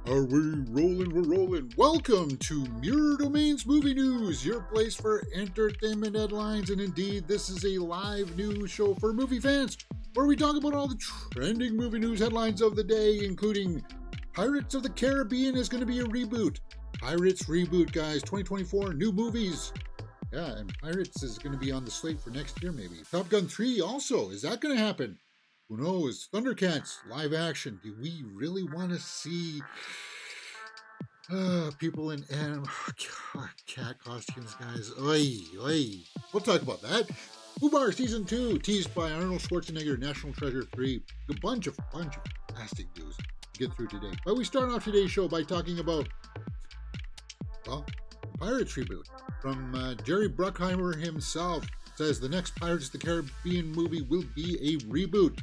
Are we rolling? We're rolling. Welcome to Mirror Domains Movie News, your place for entertainment headlines. And indeed, this is a live news show for movie fans where we talk about all the trending movie news headlines of the day, including Pirates of the Caribbean is going to be a reboot. Pirates Reboot, guys, 2024, new movies. Yeah, and Pirates is going to be on the slate for next year, maybe. Top Gun 3 also. Is that going to happen? Who knows? Thundercats, live action. Do we really want to see people in animal cat costumes, guys? Oy, oy. We'll talk about that. Fubar Season 2, teased by Arnold Schwarzenegger, National Treasure 3. A bunch of fantastic news to get through today. But we start off today's show by talking about, well, Pirates reboot. From Jerry Bruckheimer himself, says the next Pirates of the Caribbean movie will be a reboot.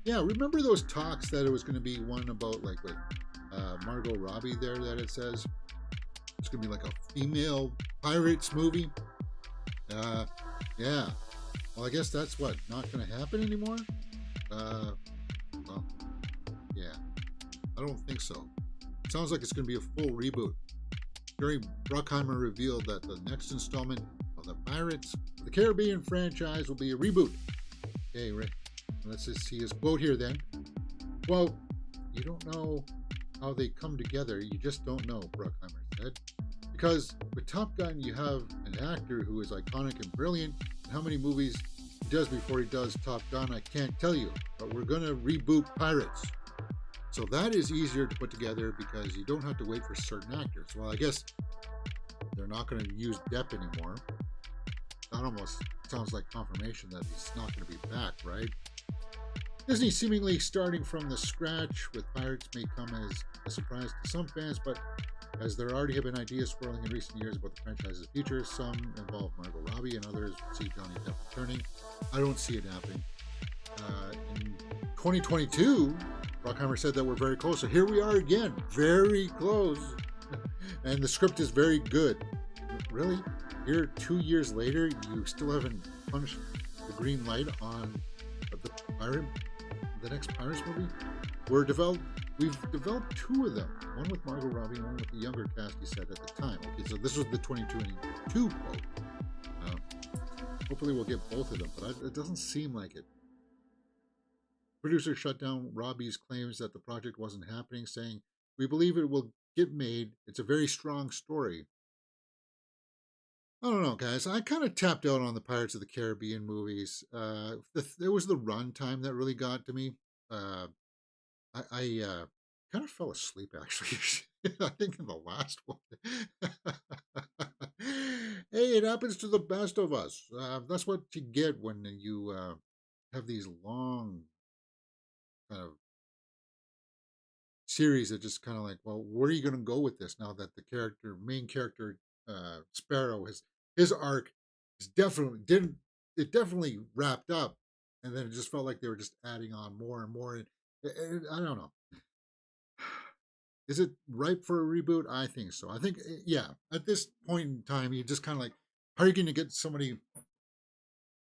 Yeah, remember those talks that it was going to be one about, like, with Margot Robbie there, that it says it's going to be like a female Pirates movie? Yeah. Well, I guess that's not going to happen anymore? Well, yeah. I don't think so. It sounds like it's going to be a full reboot. Jerry Bruckheimer revealed that the next installment of the Pirates of the Caribbean franchise will be a reboot. Okay, Rick. Let's just see his quote here then. Well, you don't know how they come together. You just don't know, Bruckheimer said. Because with Top Gun, you have an actor who is iconic and brilliant. And how many movies he does before he does Top Gun, I can't tell you. But we're going to reboot Pirates. So that is easier to put together because you don't have to wait for certain actors. Well, I guess they're not going to use Depp anymore. That almost sounds like confirmation that he's not going to be back, right? Disney seemingly starting from the scratch with Pirates may come as a surprise to some fans, but as there already have been ideas swirling in recent years about the franchise's future, some involve Margot Robbie and others see Johnny Depp returning. I don't see it happening. In 2022, Bruckheimer said that we're very close. So here we are again, very close. And the script is very good. Really? Here, 2 years later, you still haven't punched the green light on the next Pirates movie? We've developed two of them. One with Margot Robbie and one with the younger cast, he said at the time. Okay, so this was the 2022 quote. Hopefully we'll get both of them, but it doesn't seem like it. Producer shut down Robbie's claims that the project wasn't happening, saying, "We believe it will get made. It's a very strong story." I don't know, guys. I kind of tapped out on the Pirates of the Caribbean movies. It was the runtime that really got to me. I kind of fell asleep, actually. I think in the last one. Hey, it happens to the best of us. That's what you get when you have these long kind of series that just kind of like, well, where are you going to go with this now that the main character, Sparrow, his arc is definitely wrapped up, and then it just felt like they were just adding on more and more. And I don't know. Is it ripe for a reboot? I think so. I think, yeah, at this point in time, you just kind of like, how are you going to get somebody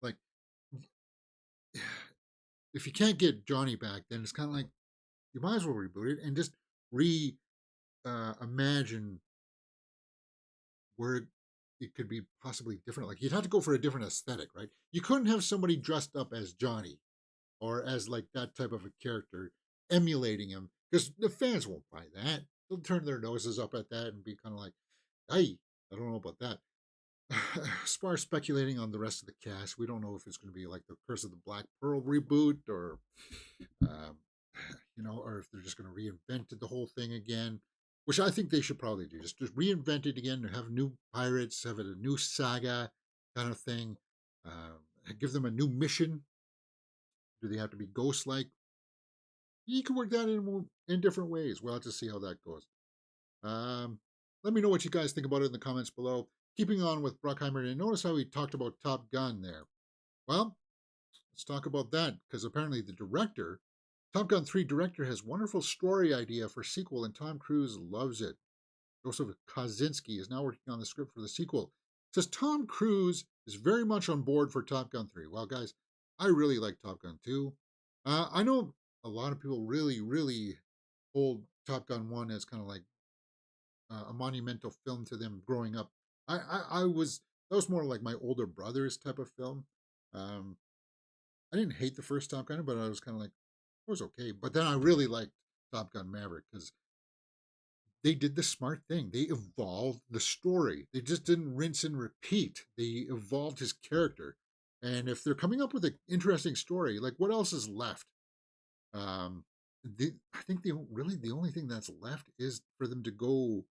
like, if you can't get Johnny back, then it's kind of like, you might as well reboot it and just imagine where it could be possibly different. Like, you'd have to go for a different aesthetic, right? You couldn't have somebody dressed up as Johnny or as like that type of a character emulating him, because the fans won't buy that. They'll turn their noses up at that and be kind of like, hey, I don't know about that. As far as speculating on the rest of the cast, we don't know if it's going to be like the Curse of the Black Pearl reboot, or or if they're just going to reinvent the whole thing again, which I think they should probably do. Just reinvent it again, have new pirates, have it a new saga kind of thing. Give them a new mission. Do they have to be ghost-like? You can work that in different ways. We'll have to see how that goes. Let me know what you guys think about it in the comments below. Keeping on with Bruckheimer, and notice how he talked about Top Gun there. Well, let's talk about that, because apparently the director, Top Gun 3 director, has wonderful story idea for sequel, and Tom Cruise loves it. Joseph Kosinski is now working on the script for the sequel. It says Tom Cruise is very much on board for Top Gun 3. Well, guys, I really like Top Gun 2. I know a lot of people really, really hold Top Gun 1 as kind of like a monumental film to them growing up. I was that was more like my older brother's type of film. Um, I didn't hate the first Top Gun, but I was kind of like it was okay. But then I really liked Top Gun Maverick because they did the smart thing. They evolved the story. They just didn't rinse and repeat. They evolved his character. And if they're coming up with an interesting story, like what else is left? Um, I think the only thing that's left is for them to go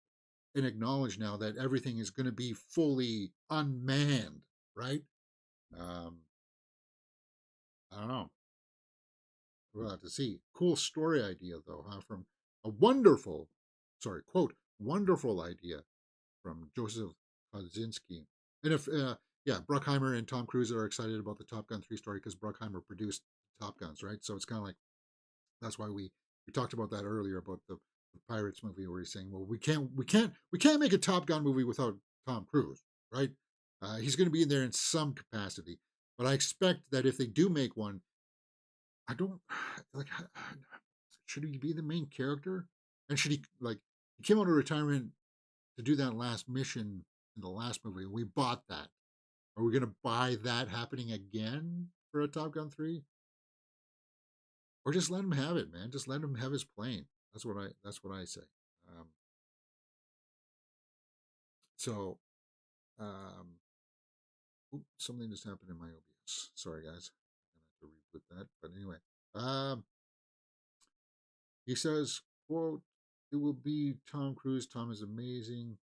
and acknowledge now that everything is going to be fully unmanned, right? Um, I don't know. We'll have to see. Cool story idea though, huh? From a wonderful, sorry, quote, wonderful idea from Joseph Kosinski. And if, yeah, Bruckheimer and Tom Cruise are excited about the Top Gun 3 story because Bruckheimer produced Top Guns, right? So it's kind of like, that's why we talked about that earlier about the Pirates movie where he's saying, well, we can't make a Top Gun movie without Tom Cruise, right? He's going to be in there in some capacity, but I expect that if they do make one, I don't like. Should he be the main character? And should he like? He came out of retirement to do that last mission in the last movie. We bought that. Are we going to buy that happening again for a Top Gun 3? Or just let him have it, man. Just let him have his plane. That's what I say. Um, so, um, something just happened in my OBS. Sorry, guys. I'm gonna have to reboot that. But anyway, um, he says, "quote It will be Tom Cruise. Tom is amazing.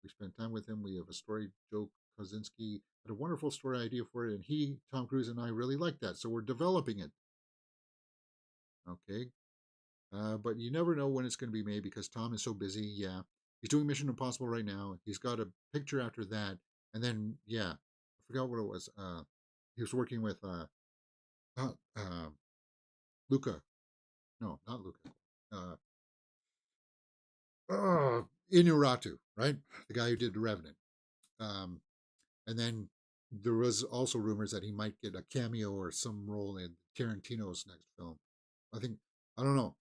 We spent time with him. We have a story. Joe Kosinski had a wonderful story idea for it, and Tom Cruise, and I really like that. So we're developing it. Okay, but you never know when it's going to be made because Tom is so busy. Yeah, he's doing Mission Impossible right now. He's got a picture after that, and then yeah, I forgot what it was. He was working with uh, uh, Luca. No, not Luca. Uh, Inuratu, right? The guy who did The Revenant. Um, and then there was also rumors that he might get a cameo or some role in Tarantino's next film. I think I don't know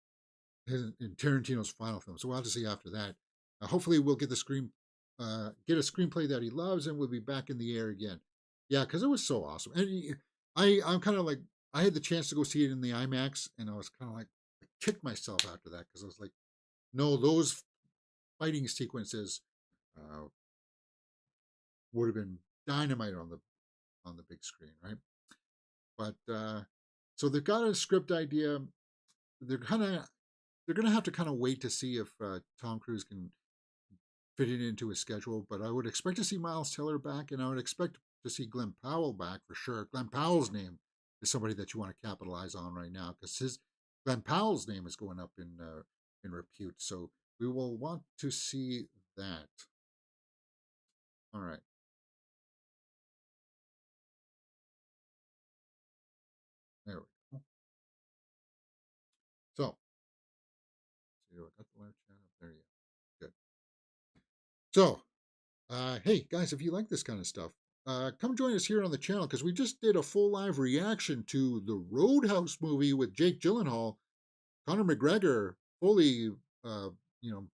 in Tarantino's final film. So we'll have to see after that. Hopefully, we'll get get a screenplay that he loves, and we'll be back in the air again. Yeah, because it was so awesome. And I'm kind of like I had the chance to go see it in the IMAX, and I was kind of like I kicked myself after that because I was like, no, those fighting sequences uh, would have been dynamite on the big screen, right? But so they've got a script idea. They're kind of they're going to have to kind of wait to see if Tom Cruise can fit it into his schedule. But I would expect to see Miles Teller back, and I would expect to see Glenn Powell back for sure. Glenn Powell's name is somebody that you want to capitalize on right now because his Glenn Powell's name is going up in repute. So we will want to see that. All right. There we go. So, see, I got the live chat up there. Yeah, good. So, hey guys, if you like this kind of stuff, come join us here on the channel because we just did a full live reaction to the Roadhouse movie with Jake Gyllenhaal, Conor McGregor, fully, uh, you know,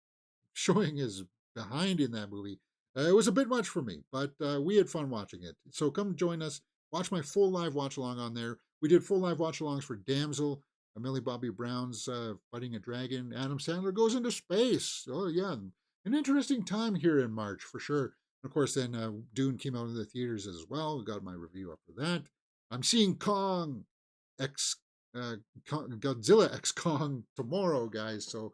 showing his behind in that movie. It was a bit much for me, but we had fun watching it. So come join us. Watch my full live watch along on there. We did full live watch alongs for Damsel, Millie Bobby Brown's Fighting a Dragon. Adam Sandler goes into space. Oh yeah, an interesting time here in March for sure. And of course, then Dune came out in the theaters as well. We got my review up for that. I'm seeing Kong X Godzilla X Kong tomorrow, guys. So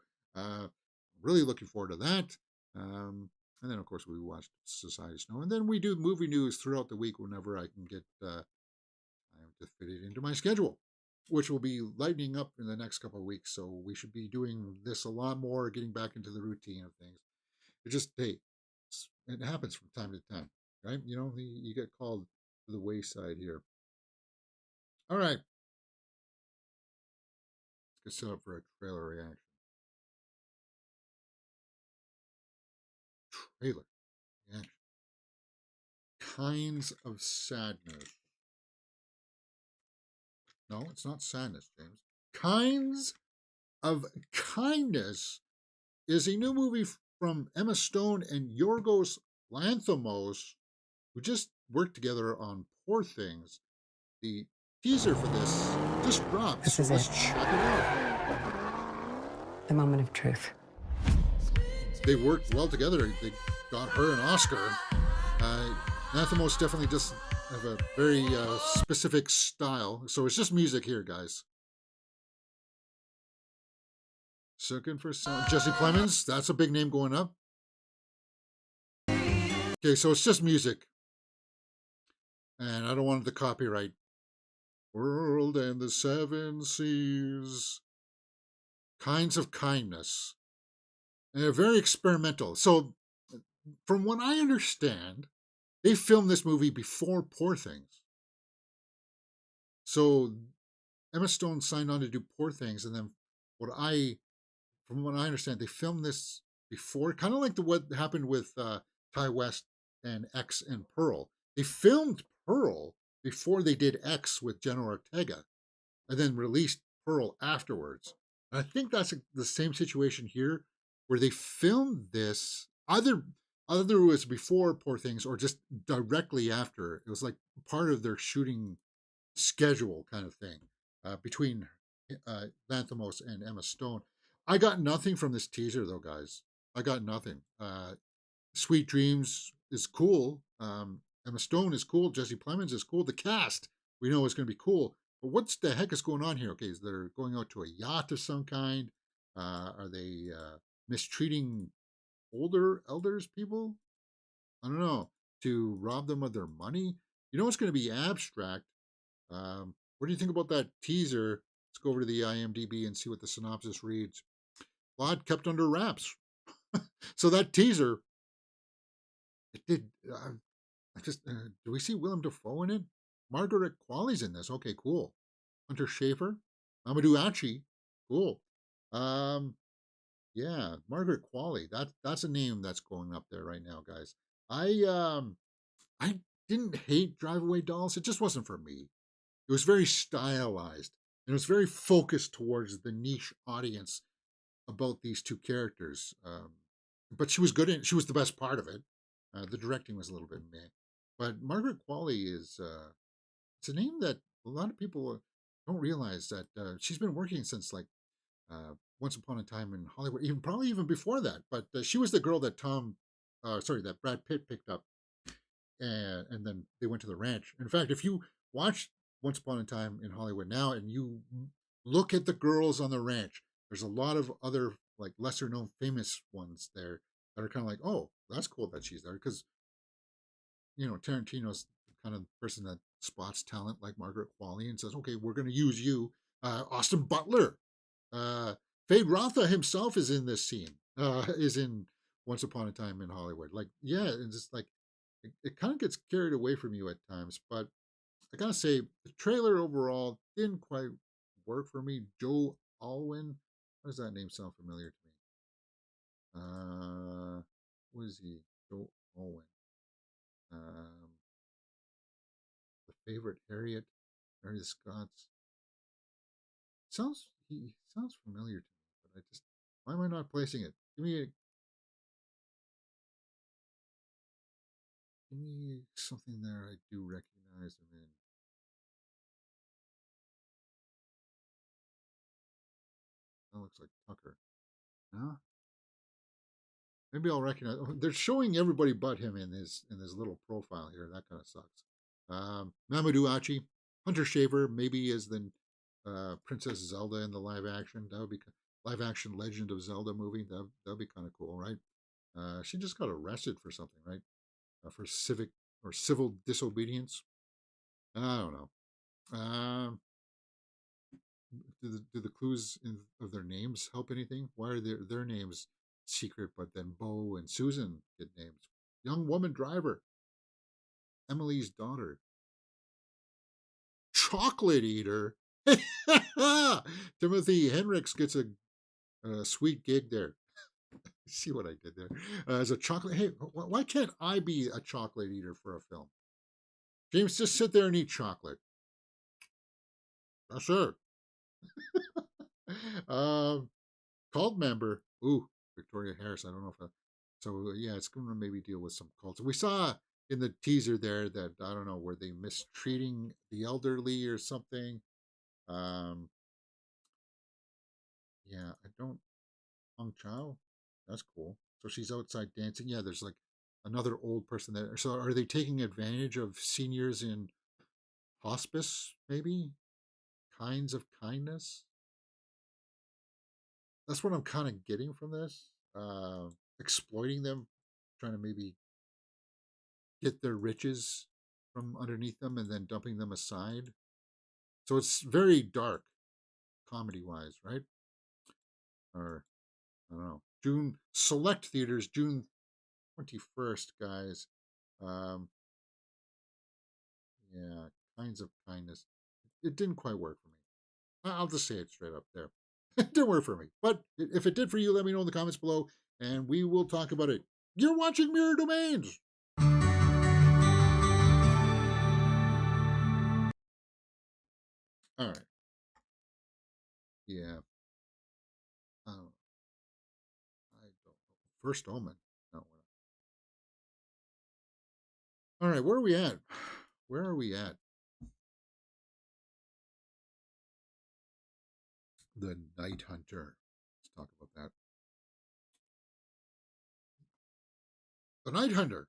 really looking forward to that. And then, of course, we watched Society Snow. And then we do movie news throughout the week whenever I can get time to fit it into my schedule, which will be lightening up in the next couple of weeks. So we should be doing this a lot more, getting back into the routine of things. It just, hey, it happens from time to time, right? You get called to the wayside here. All right, let's get set up for a trailer reaction. Trailer reaction. Kinds of sadness. No, it's not sadness, James. Kinds of Kindness is a new movie from Emma Stone and Yorgos Lanthimos, who just worked together on Poor Things. The teaser for this just dropped, This so is let's it. check it out. The moment of truth. They worked well together. They got her an Oscar. Lanthimos definitely just have a very specific style. So it's just music here, guys. Looking for some Jesse Plemons. That's a big name going up. Okay, so it's just music, and I don't want the copyright. World and the Seven Seas. Kinds of Kindness. And they're very experimental. So, from what I understand, they filmed this movie before Poor Things. So Emma Stone signed on to do Poor Things, and then from what I understand, they filmed this before, kind of like what happened with Ty West and X and Pearl. They filmed Pearl before they did X with Jenna Ortega, and then released Pearl afterwards. And I think that's the same situation here, where they filmed this either it was before Poor Things or just directly after. It was like part of their shooting schedule kind of thing between Lanthimos and Emma Stone. I got nothing from this teaser though, guys. I got nothing. Sweet Dreams is cool. Emma Stone is cool. Jesse Plemons is cool. The cast we know is going to be cool. But what's the heck is going on here? Okay, is they're going out to a yacht of some kind? Are they mistreating elders people? I don't know. To rob them of their money? You know it's going to be abstract. What do you think about that teaser? Let's go over to the IMDb and see what the synopsis reads. Plot kept under wraps. So that teaser, it did. I just do we see Willem Dafoe in it? Margaret Qualley's in this. Okay, cool. Hunter Schafer, Amadou Achi, cool. Um, yeah, Margaret Qualley. That's a name that's going up there right now, guys. I didn't hate Drive Away Dolls. It just wasn't for me. It was very stylized and it was very focused towards the niche audience about these two characters. But she was good in. She was the best part of it. The directing was a little bit meh. But Margaret Qualley is it's a name that a lot of people don't realize that she's been working since like Once Upon a Time in Hollywood, even probably even before that. But she was the girl that that Brad Pitt picked up, and then they went to the ranch. In fact, if you watch Once Upon a Time in Hollywood now and you look at the girls on the ranch, there's a lot of other like lesser known famous ones there that are kind of like, oh, that's cool that she's there because Tarantino's the kind of person that spots talent like Margaret Qualley and says, okay, we're going to use you. Austin Butler, uh, Fade Rotha himself is in this scene. Is in Once Upon a Time in Hollywood. Like, yeah, it's just like it kind of gets carried away from you at times. But I gotta say, the trailer overall didn't quite work for me. Joe Alwyn, why does that name sound familiar to me? What is he? Joe Alwyn. Um, the favorite Harriet, Mary the Scots. He sounds familiar to me, but I just why am I not placing it? Give me something there I do recognize him in. That looks like Tucker. Huh? Maybe I'll recognize. They're showing everybody but him in his little profile here. That kind of sucks. Mamadou Achi, Hunter Shaver, maybe as the Princess Zelda in the live action. That would be live action Legend of Zelda movie. That'd be kind of cool, right? She just got arrested for something, right? For civic or civil disobedience. I don't know. Um, do the clues of their names help anything? Why are their names secret, but then Bo and Susan get names? Young woman driver, Emily's daughter, chocolate eater. Timothy Henricks gets a sweet gig there. See what I did there? As a chocolate. Hey, why can't I be a chocolate eater for a film? James, just sit there and eat chocolate. Yes, sir. um, cult member. Ooh, Victoria Harris. I don't know if. So yeah, it's going to maybe deal with some cults. We saw in the teaser there that I don't know, were they mistreating the elderly or something? Um, yeah, I don't. Hong Chow. That's cool. So she's outside dancing. Yeah, there's like another old person there. So are they taking advantage of seniors in hospice? Maybe kinds of kindness. That's what I'm kind of getting from this. Exploiting them, trying to maybe get their riches from underneath them and then dumping them aside. So it's very dark, comedy wise, right? Or I don't know. June select theaters, June 21st, guys. Um, yeah, kinds of kindness. It didn't quite work for me. I'll just say it straight up there. It didn't work for me. But if it did for you, let me know in the comments below, and we will talk about it. You're watching Mirror Domains. All right. Yeah. I don't know. First Omen. No. All right. Where are we at? Where are we at? The Night Hunter. Let's talk about that. The Night Hunter.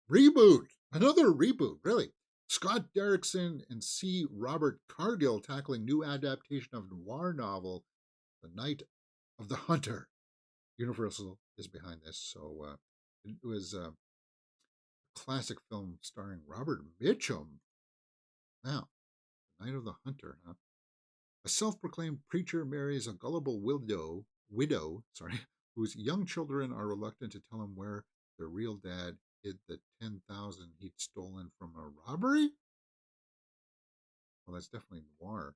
Reboot. Another reboot, really. Scott Derrickson and C. Robert Cargill tackling new adaptation of noir novel, The Night of the Hunter. Universal is behind this, so it was a classic film starring Robert Mitchum. Now, The Night of the Hunter, huh? A self-proclaimed preacher marries a gullible widow, whose young children are reluctant to tell him where their real dad hid the 10,000 he'd stolen from a robbery. Well, that's definitely noir.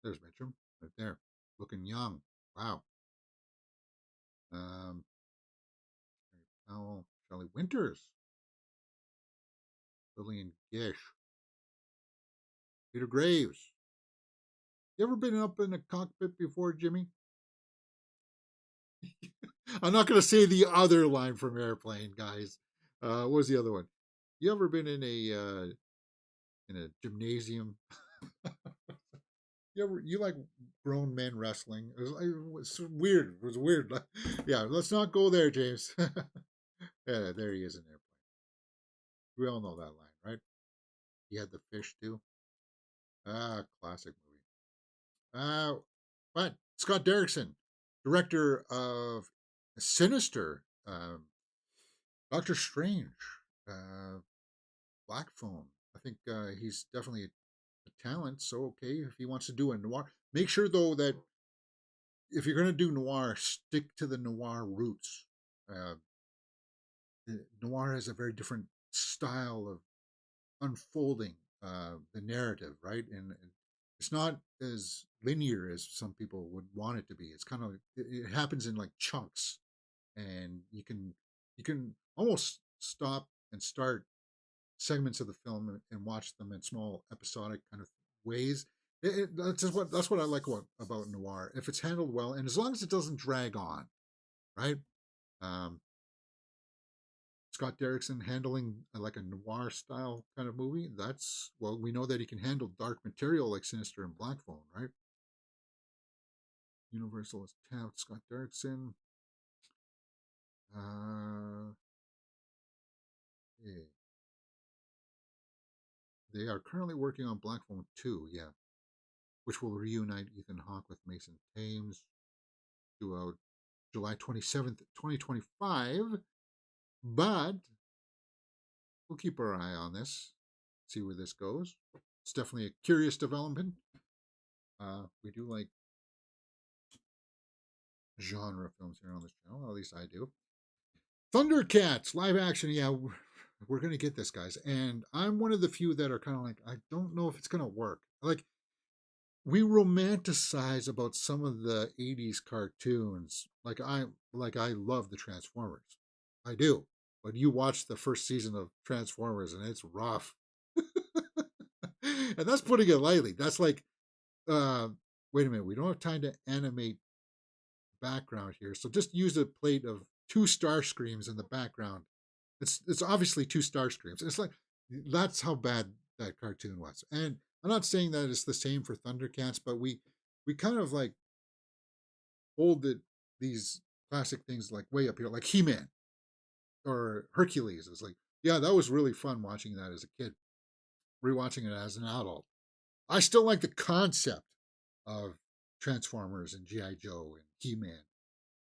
There's Mitchum right there, looking young. Wow. Um, Powell, Shelley Winters, Lillian Gish, Peter Graves. You ever been up in a cockpit before, Jimmy? I'm not going to say the other line from Airplane, guys. What was the other one? You ever been in a gymnasium? You like grown men wrestling? It was weird. It was weird. Yeah, let's not go there, James. Yeah, there he is in Airplane. We all know that line, right? He had the fish too. Ah, classic movie. But Scott Derrickson, director of Sinister, Doctor Strange, uh, Black Phone. I think he's definitely a talent. So okay, if he wants to do a noir, make sure though that if you're going to do noir, stick to the noir roots. Uh, Noir has a very different style of unfolding the narrative, right? And it's not as linear as some people would want it to be. It's kind of it happens in like chunks, and you can almost stop and start segments of the film and watch them in small episodic kind of ways. That's what I like about noir. If it's handled well, and as long as it doesn't drag on, right? Um, Scott Derrickson handling like a noir style kind of movie. That's well, we know that he can handle dark material like Sinister and Black Phone, right? Universal has tapped Scott Derrickson. Uh, yeah. They are currently working on Black Phone 2, yeah, which will reunite Ethan Hawke with Mason Thames throughout July 27th, 2025. But we'll keep our eye on this, see where this goes. It's definitely a curious development. We do like genre films here on this channel, at least I do. Thundercats live action. Yeah, we're gonna get this, guys, and I'm one of the few that are kind of like, I don't know if it's gonna work. Like, we romanticize about some of the 80s cartoons. Like I love the Transformers. I do. But you watch the first season of Transformers and it's rough. And that's putting it lightly. That's like wait a minute, we don't have time to animate background here, so just use a plate of two star screams in the background. It's obviously two star screams. It's like that's how bad that cartoon was. And I'm not saying that it's the same for Thundercats, but we kind of like hold these classic things like way up here, like He-Man or Hercules. It's like, yeah, that was really fun watching that as a kid. Rewatching it as an adult, I still like the concept of Transformers and GI Joe and He-Man.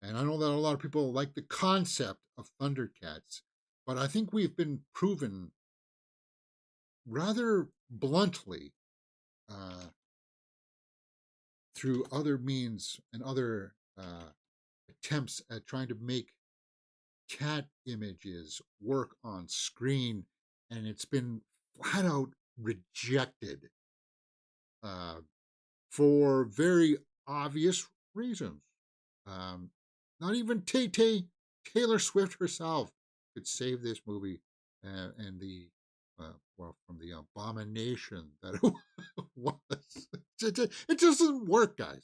And I know that a lot of people like the concept of Thundercats, but I think we've been proven rather bluntly uh, through other means and other attempts at trying to make cat images work on screen, and it's been flat out rejected uh, for very obvious reasons. Um, Not even Tay Tay Taylor Swift herself could save this movie and the well, from the abomination that it was. It just doesn't work, guys.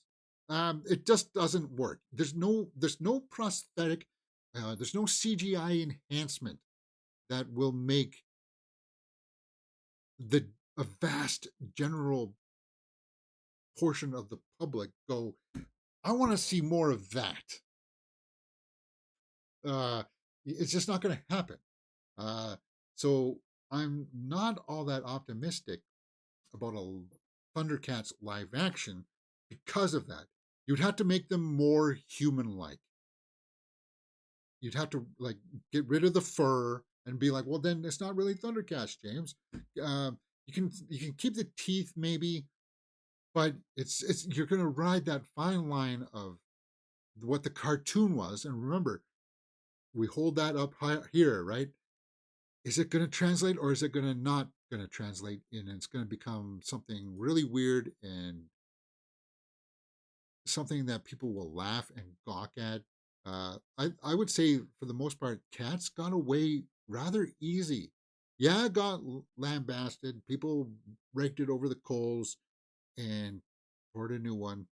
It just doesn't work. There's no prosthetic, there's no CGI enhancement that will make the a vast general portion of the public go, I want to see more of that. Uh, it's just not going to happen. Uh, so I'm not all that optimistic about a Thundercats live action because of that. You'd have to make them more human-like. You'd have to like get rid of the fur and be like, well, then it's not really Thundercats, James. Uh, you can keep the teeth maybe, but it's you're going to ride that fine line of what the cartoon was. And remember, we hold that up here, right? Is it going to translate or is it going to not going to translate? And it's going to become something really weird and something that people will laugh and gawk at. I would say for the most part, Cats got away rather easy. Yeah, it got lambasted. People raked it over the coals and poured a new one.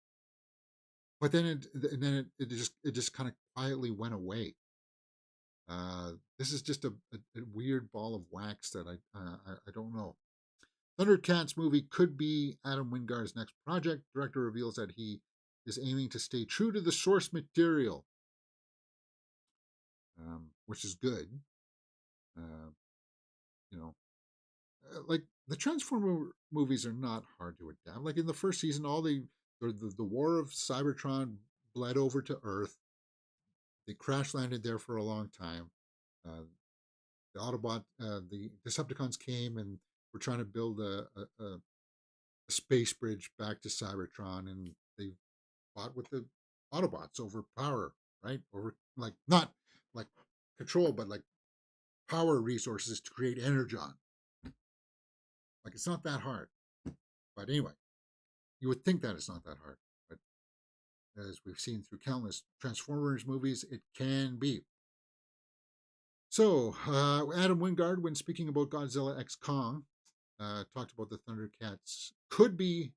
But then it just kind of quietly went away. This is just a weird ball of wax that I don't know. Thundercats movie could be Adam Wingard's next project. Director reveals that he is aiming to stay true to the source material, which is good. Uh, you know, like the Transformer movies are not hard to adapt. Like in the first season, all the war of Cybertron bled over to Earth. They crash landed there for a long time. Uh, the Decepticons came and were trying to build a space bridge back to Cybertron, and they fought with the Autobots over power, right? Over like not like control, but like power resources to create energon. Like it's not that hard. But anyway, you would think that it's not that hard, but as we've seen through countless Transformers movies, it can be. So, Adam Wingard, when speaking about Godzilla X Kong, talked about the Thundercats could be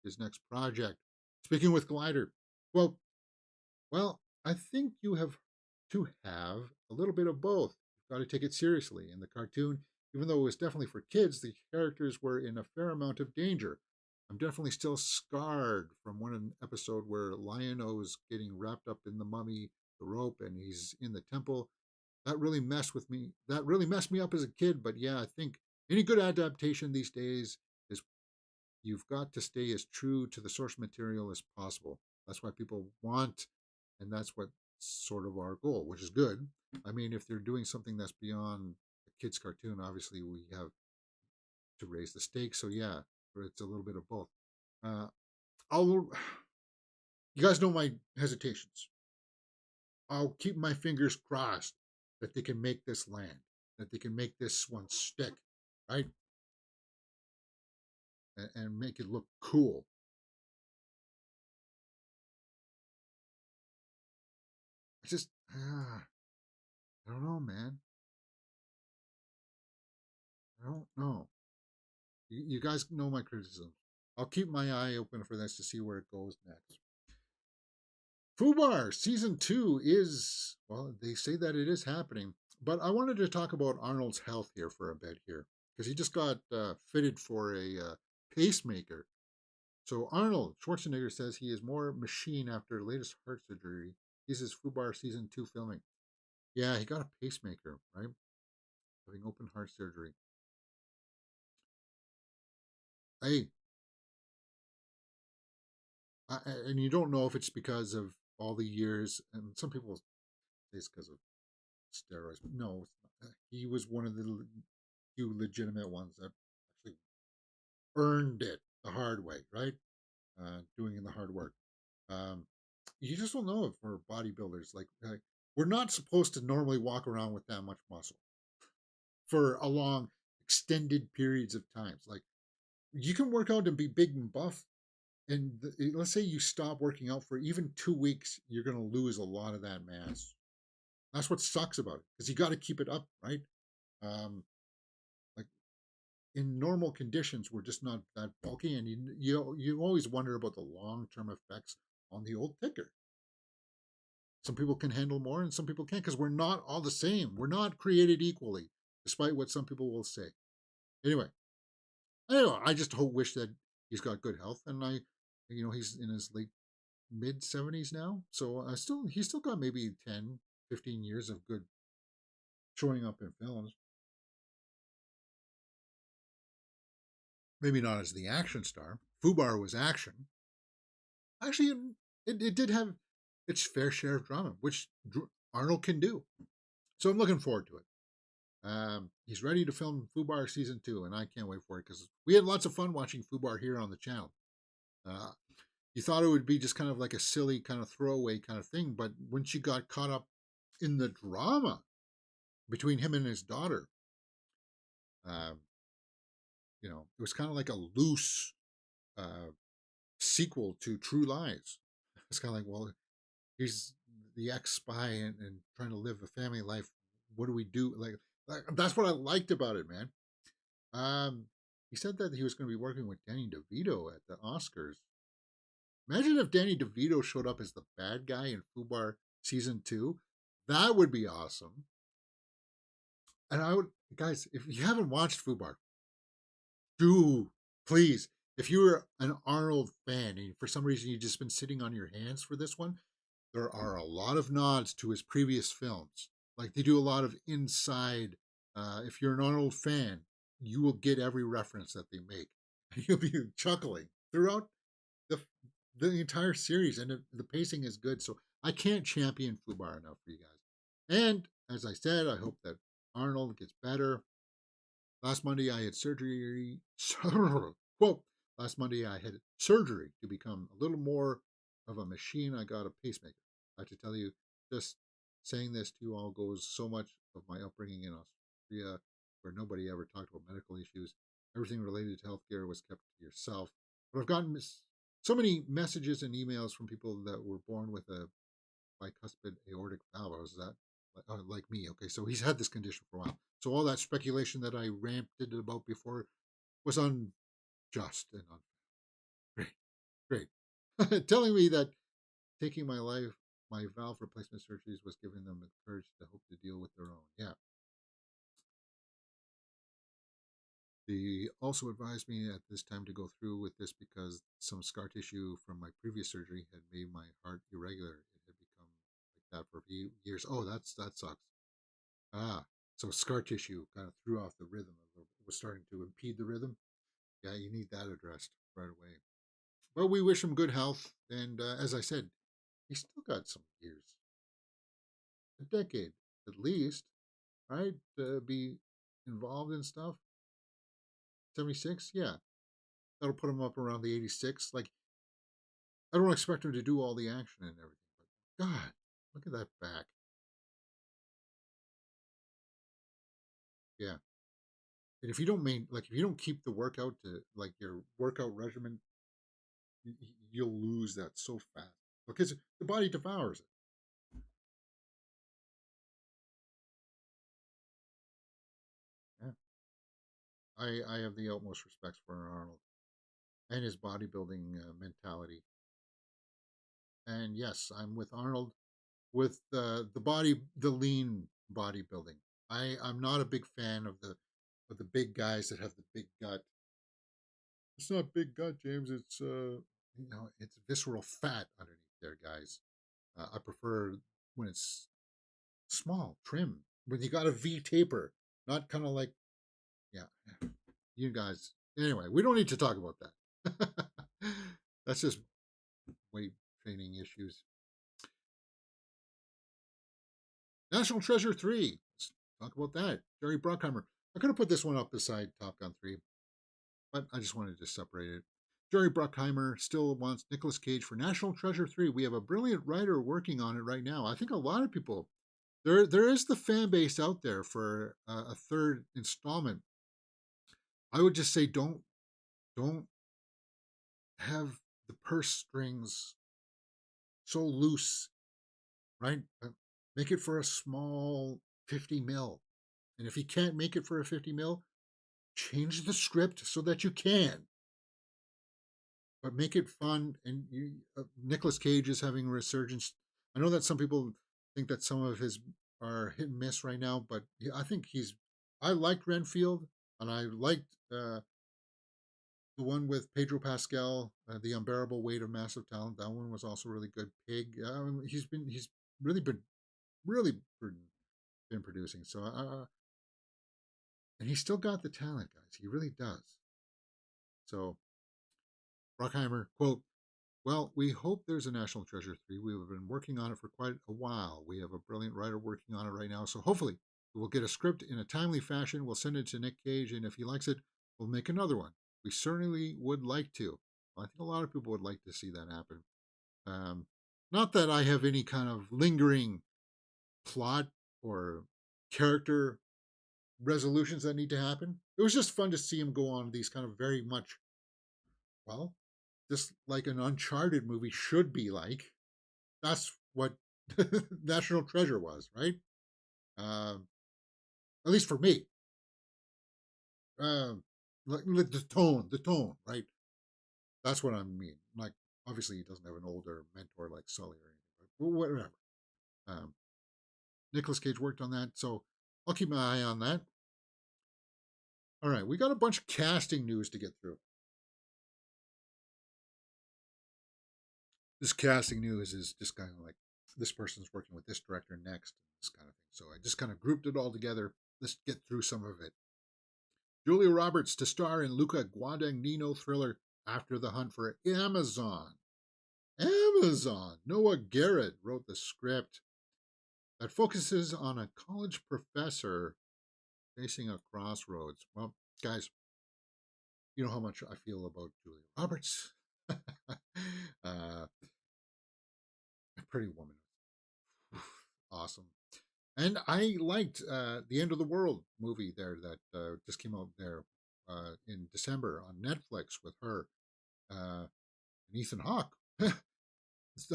his next project. Speaking with Glider, well, well, I think you have to have a little bit of both. You've got to take it seriously. In the cartoon, even though it was definitely for kids, the characters were in a fair amount of danger. I'm definitely still scarred from one episode where Lion-O's getting wrapped up in the mummy, the rope, and he's in the temple. That really messed with me. That really messed me up as a kid. But yeah, I think any good adaptation these days is you've got to stay as true to the source material as possible. That's why people want, and that's what sort of our goal, which is good. I mean, if they're doing something that's beyond a kid's cartoon, obviously we have to raise the stakes. So yeah, it's a little bit of both. Uh, I'll, you guys know my hesitations. I'll keep my fingers crossed that they can make this land, that they can make this one stick, right, and make it look cool. I just, I don't know, man. I don't know. You guys know my criticism. I'll keep my eye open for this to see where it goes next. Fubar season 2 is, well, they say that it is happening, but I wanted to talk about Arnold's health here for a bit here because he just got fitted for a pacemaker. So Arnold Schwarzenegger says he is more machine after latest heart surgery. This is Fubar season 2 filming. Yeah, he got a pacemaker, right? Having open heart surgery. Hey, and you don't know if it's because of all the years, and some people say it's because of steroids. But no, it's not. He was one of the few legitimate ones that actually earned it the hard way, right? Doing the hard work. Um, you just don't know if we're bodybuilders. Like we're not supposed to normally walk around with that much muscle for a long, extended periods of times. Like you can work out and be big and buff, and let's say you stop working out for even 2 weeks, you're going to lose a lot of that mass. That's what sucks about it because you got to keep it up, right? Um, like in normal conditions, we're just not that bulky, and you always wonder about the long term effects on the old ticker. Some people can handle more, and some people can't because we're not all the same. We're not created equally, despite what some people will say. Anyway, I just wish that he's got good health, and he's in his late mid 70s now, so he's still got maybe 10, 15 years of good showing up in films. Maybe not as the action star. Fubar was action. Actually, it did have its fair share of drama, which Arnold can do. So I'm looking forward to it. He's ready to film Fubar season 2, and I can't wait for it because we had lots of fun watching Fubar here on the channel. Uh, you thought it would be just kind of like a silly kind of throwaway kind of thing, but once you got caught up in the drama between him and his daughter, um, it was kind of like a loose uh, sequel to True Lies. It's kind of like, well, he's the ex spy and trying to live a family life. What do we do? Like that's what I liked about it, man. Um, he said that he was going to be working with Danny DeVito at the Oscars. Imagine if Danny DeVito showed up as the bad guy in Fubar season 2. That would be awesome. And I would, guys, if you haven't watched Fubar, do please. If you're an Arnold fan and for some reason you've just been sitting on your hands for this one, there are a lot of nods to his previous films. Like they do a lot of inside. If you're an Arnold fan, you will get every reference that they make. You'll be chuckling throughout the the entire series, and the pacing is good. So I can't champion Fubar enough for you guys. And as I said, I hope that Arnold gets better. Last Monday, I had surgery. Quote, last Monday, I had surgery to become a little more of a machine. I got a pacemaker. I have to tell you, just saying this to you all goes so much of my upbringing in Australia, where nobody ever talked about medical issues. Everything related to healthcare was kept to yourself. But I've gotten so many messages and emails from people that were born with a bicuspid aortic valve. Was that like me? Okay, so he's had this condition for a while. So all that speculation that I ranted about before was unjust and great, great. Telling me that taking my valve replacement surgeries was giving them the courage to hope to deal with their own. Yeah. They also advised me at this time to go through with this because some scar tissue from my previous surgery had made my heart irregular. It had become like that for a few years. Oh, that sucks. Ah, so scar tissue kind of threw off the rhythm. It was starting to impede the rhythm. Yeah, you need that addressed right away. But we wish him good health. And as I said, he's still got some years, a decade at least, right? To be involved in stuff. 76, yeah. That'll put him up around the 86. Like, I don't expect him to do all the action and everything, but God, look at that back. Yeah. And if you don't if you don't keep the workout to like your workout regimen, you'll lose that so fast because the body devours it. Yeah. I have the utmost respect for Arnold. and his bodybuilding mentality. And yes, I'm with Arnold with the lean bodybuilding. I'm not a big fan of the big guys that have the big gut. It's not big gut, James. It's it's visceral fat underneath there, guys. I prefer when it's small, trim, when you got a V taper, not kind of like yeah. You guys. Anyway, we don't need to talk about that. That's just weight training issues. National Treasure 3. Let's talk about that. Jerry Bruckheimer. I could have put this one up beside Top Gun 3, but I just wanted to separate it. Jerry Bruckheimer still wants Nicolas Cage for National Treasure 3. We have a brilliant writer working on it right now. I think a lot of people, there is the fan base out there for a third installment. I would just say don't have the purse strings so loose, right? Make it for a small 50 mil. And if you can't make it for a 50 mil, change the script so that you can. But make it fun. And Nicolas Cage is having a resurgence. I know that some people think that some of his are hit and miss right now, but I think I liked Renfield, and I liked the one with Pedro Pascal, The Unbearable Weight of Massive Talent. That one was also really good. Pig. He's really really been producing. So and he's still got the talent, guys. He really does. So Bruckheimer, quote, well, we hope there's a National Treasure 3. We have been working on it for quite a while. We have a brilliant writer working on it right now. So hopefully we will get a script in a timely fashion. We'll send it to Nick Cage, and if he likes it, we'll make another one. We certainly would like to. I think a lot of people would like to see that happen. Not that I have any kind of lingering plot or character resolutions that need to happen. It was just fun to see him go on these kind of very much, well, just like an Uncharted movie should be like. That's what National Treasure was, right? Um, at least for me. Like the tone, right? That's what I mean. Like, obviously, he doesn't have an older mentor like Sully or anything, but whatever. Um, Nicolas Cage worked on that, so I'll keep my eye on that. All right, we got a bunch of casting news to get through. This casting news is just kind of like this person's working with this director next, this kind of thing. So I just kind of grouped it all together. Let's get through some of it. Julia Roberts to star in Luca Guadagnino thriller After the Hunt for Amazon. Amazon. Noah Garrett wrote the script that focuses on a college professor facing a crossroads. Well, guys, you know how much I feel about Julia Roberts. Pretty Woman. Awesome. And I liked the End of the World movie there that just came out there in December on Netflix with her and Ethan Hawke. I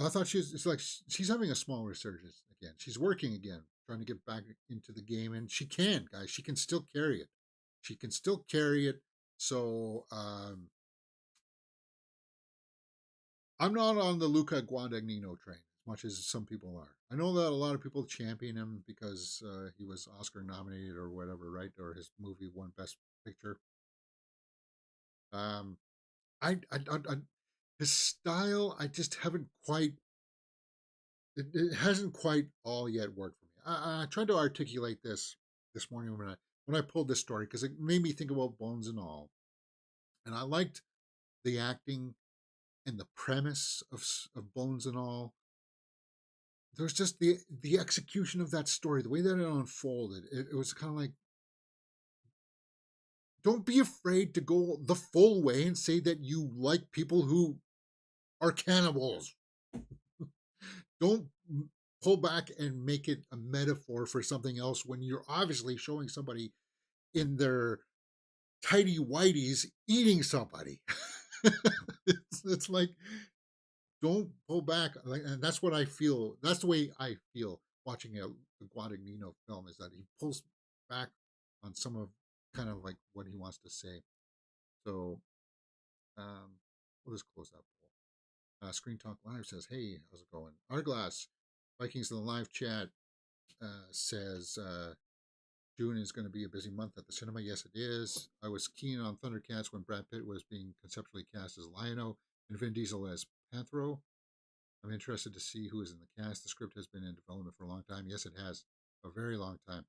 thought it's like she's having a small resurgence again. She's working again, trying to get back into the game, and she can, guys. She can still carry it. She can still carry it. So I'm not on the Luca Guadagnino train as much as some people are. I know that a lot of people champion him because he was Oscar nominated or whatever, right? Or his movie won Best Picture. Um, I his style, I just haven't quite. It hasn't quite all yet worked for me. I tried to articulate this morning when I pulled this story because it made me think about Bones and All, and I liked the acting and the premise of Bones and All. There's just the execution of that story, the way that it unfolded. It was kind of like, don't be afraid to go the full way and say that you like people who are cannibals. Don't pull back and make it a metaphor for something else when you're obviously showing somebody in their tidy whities eating somebody. It's like, don't pull back. And that's what I feel. That's the way I feel watching a Guadagnino film, is that he pulls back on some of kind of like what he wants to say. So We'll just close that poll. Screen Talk Live says, "Hey, how's it going?" Arglass Vikings in the live chat says June is going to be a busy month at the cinema. Yes, it is. I was keen on Thundercats when Brad Pitt was being conceptually cast as Lion-O and Vin Diesel as Panthro. I'm interested to see who is in the cast. The script has been in development for a long time. Yes, it has. A very long time.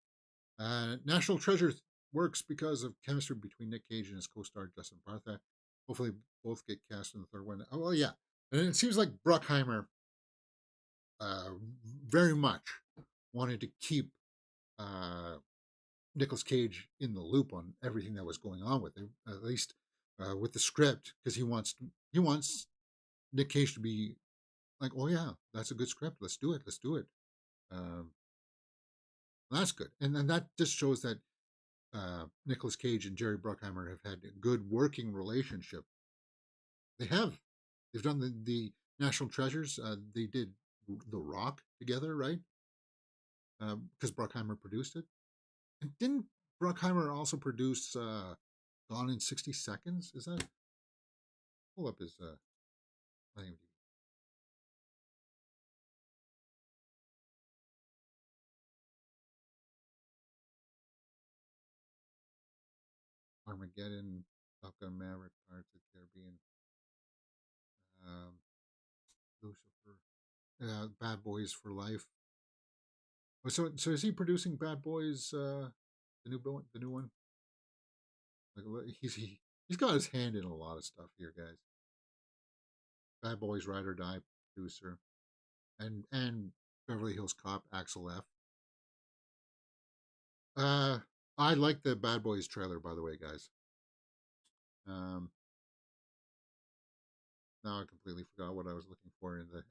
National Treasure works because of chemistry between Nick Cage and his co-star Justin Bartha. Hopefully, both get cast in the third one. Oh, well, yeah. And it seems like Bruckheimer uh, very much wanted to keep uh, Nicolas Cage in the loop on everything that was going on with him, at least with the script, because he wants Nick Cage to be like, oh yeah, that's a good script. Let's do it. Let's do it. Um, that's good, and then that just shows that Nicolas Cage and Jerry Bruckheimer have had a good working relationship. They have. They've done the National Treasures. They did The Rock together, right? Because Bruckheimer produced it. And didn't Bruckheimer also produce Gone in 60 Seconds? Is that? Pull up his IMDb. Armageddon, Top Gun Maverick, Pirates of the Caribbean, um, Lucifer, Bad Boys for Life. Oh, so is he producing Bad Boys, the new one? Like he's got his hand in a lot of stuff here, guys. Bad Boys, Ride or Die producer, and Beverly Hills Cop, Axel F. Uh, I like the Bad Boys trailer, by the way, guys. Um, Now I completely forgot what I was looking for in the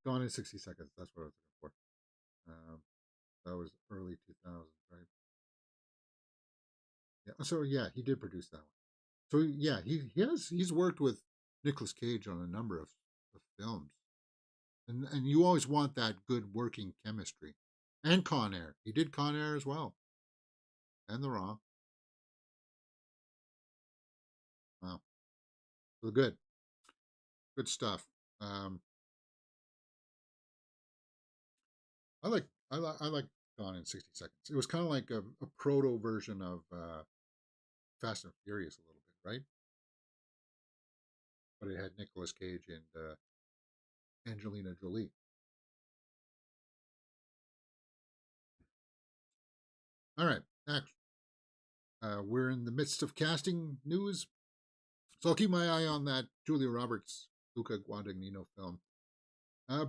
Gone in 60 Seconds. That's what I was looking for. That was early 2000s, right? Yeah. So yeah, he did produce that one. So yeah, he's worked with Nicolas Cage on a number of films, and you always want that good working chemistry. And Con Air, he did Con Air as well, and The Raw. Wow, so good stuff. Um, I like Gone in 60 Seconds. It was kind of like a proto version of Fast and Furious a little bit, right? But it had Nicolas Cage and Angelina Jolie. All right, next. We're in the midst of casting news, so I'll keep my eye on that Julia Roberts, Luca Guadagnino film.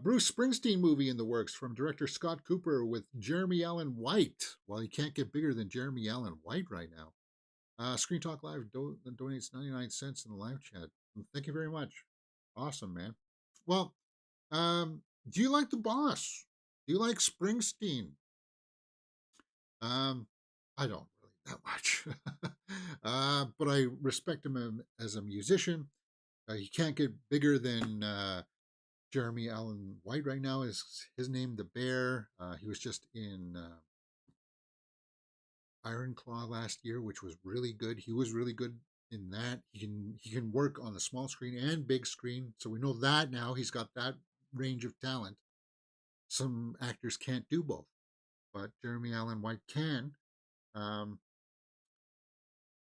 Bruce Springsteen movie in the works from director Scott Cooper with Jeremy Allen White. Well, you can't get bigger than Jeremy Allen White right now. Screen Talk Live donates 99 cents in the live chat. Thank you very much. Awesome, man. Well, do you like the boss? Do you like Springsteen? Um, I don't really that much, but I respect him as a musician. He can't get bigger than Jeremy Allen White right now. Is his name the Bear? He was just in Iron Claw last year, which was really good. He was really good in that. He can work on the small screen and big screen, so we know that now. He's got that range of talent. Some actors can't do both, but Jeremy Allen White can. Um,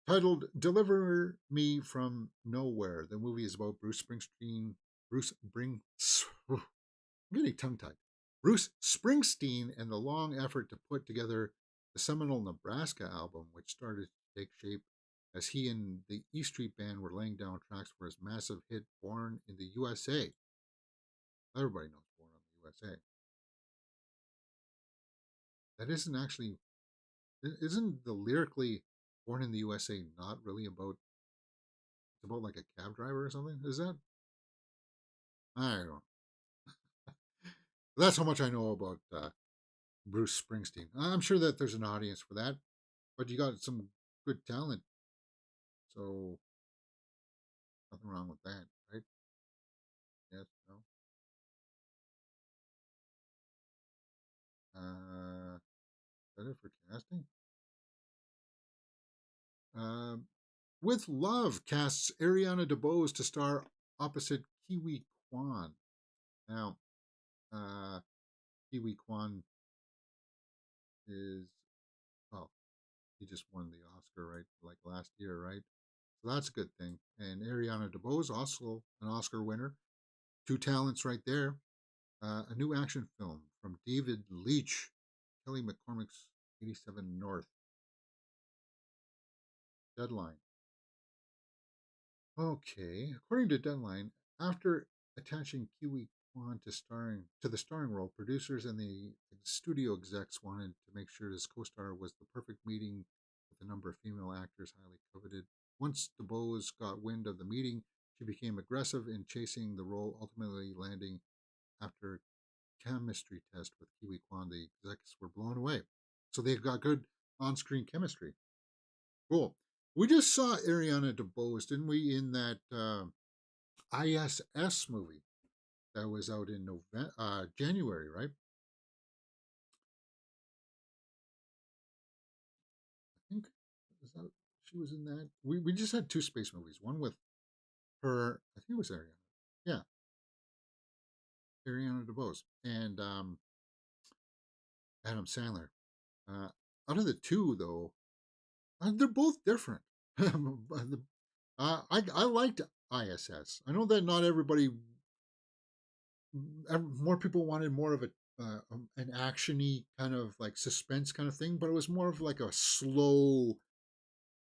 Titled "Deliver Me from Nowhere," the movie is about Bruce Springsteen. Bruce Bring. I'm getting tongue tied. Bruce Springsteen and the long effort to put together the seminal Nebraska album, which started to take shape as he and the E Street Band were laying down tracks for his massive hit "Born in the USA." Everybody knows "Born in the USA." That isn't actually. Isn't the lyrically "Born in the USA" not really about? It's about like a cab driver or something. Is that? I don't know. That's how much I know about Bruce Springsteen. I'm sure that there's an audience for that, but you got some good talent, so nothing wrong with that, right? Yes, no. Is that it for casting? Um, with Love casts Ariana DeBose to star opposite Kiwi Kwan. Now, uh, Kiwi Kwan is, well, he just won the Oscar, right? Like last year, right? So that's a good thing. And Ariana DeBose, also an Oscar winner. Two talents right there. A new action film from David Leitch, Kelly McCormick's 87 North. Deadline. Okay, according to Deadline, after attaching Kiwi Kwan to the starring role, producers and the studio execs wanted to make sure his co-star was the perfect meeting with a number of female actors highly coveted. Once DeBose got wind of the meeting, she became aggressive in chasing the role, ultimately landing after a chemistry test with Kiwi Kwan. The execs were blown away. So they've got good on-screen chemistry. Cool. We just saw Ariana DeBose, didn't we, in that ISS movie that was out in January, right? I think was that, she was in that. We just had two space movies. One with her, I think it was Ariana. Yeah, Ariana DeBose and Adam Sandler. Uh, Out of the two, though, they're both different. I liked ISS. I know that not everybody, more people wanted more of an actiony kind of like suspense kind of thing, but it was more of like a slow,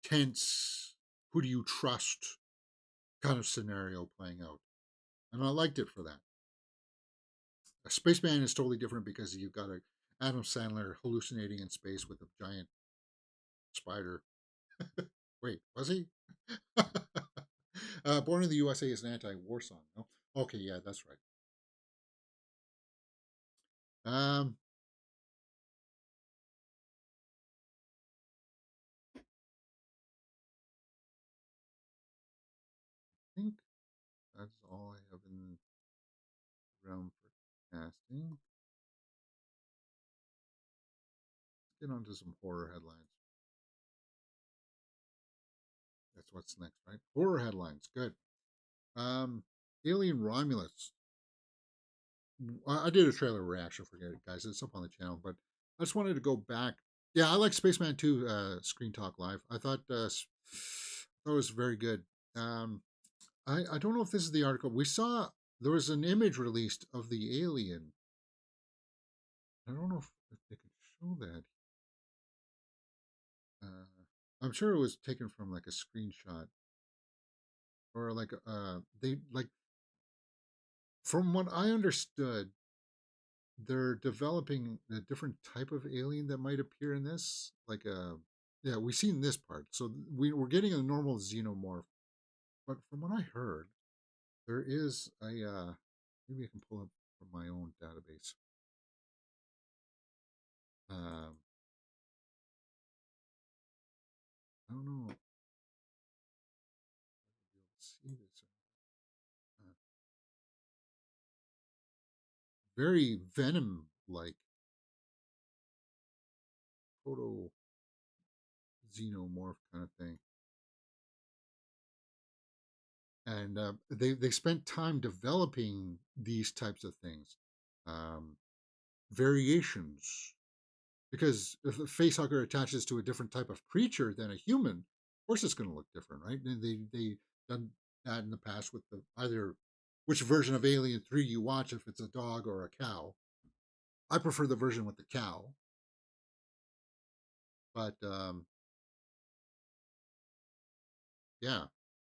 tense, who do you trust kind of scenario playing out, and I liked it for that. A Spaceman is totally different because you've got a Adam Sandler hallucinating in space with a giant spider. Wait, was he? Born in the USA is an anti-war song. No, okay, yeah, that's right. Um, I think that's all I have in realm for casting. Let's get on to some horror headlines. That's what's next, right? Horror headlines. Good. Um, Alien Romulus. I did a trailer reaction for it, guys. It's up on the channel, but I just wanted to go back. Yeah, I like Spaceman 2 Screen Talk Live. I thought it was very good. I don't know if this is the article. We saw there was an image released of the alien. I don't know if they could show that. Uh, I'm sure it was taken from like a screenshot or like they like from what I understood, they're developing a different type of alien that might appear in this. Like a yeah, we've seen this part, so we're getting a normal xenomorph. But from what I heard, there is a maybe I can pull up from my own database. Um, I don't know. If I'll be able to see this. Uh, Very venom like proto xenomorph kind of thing. And they spent time developing these types of things, um, variations. Because if a facehugger attaches to a different type of creature than a human, of course it's going to look different, right? And they done that in the past with the either which version of Alien 3 you watch, if it's a dog or a cow. I prefer the version with the cow, but yeah,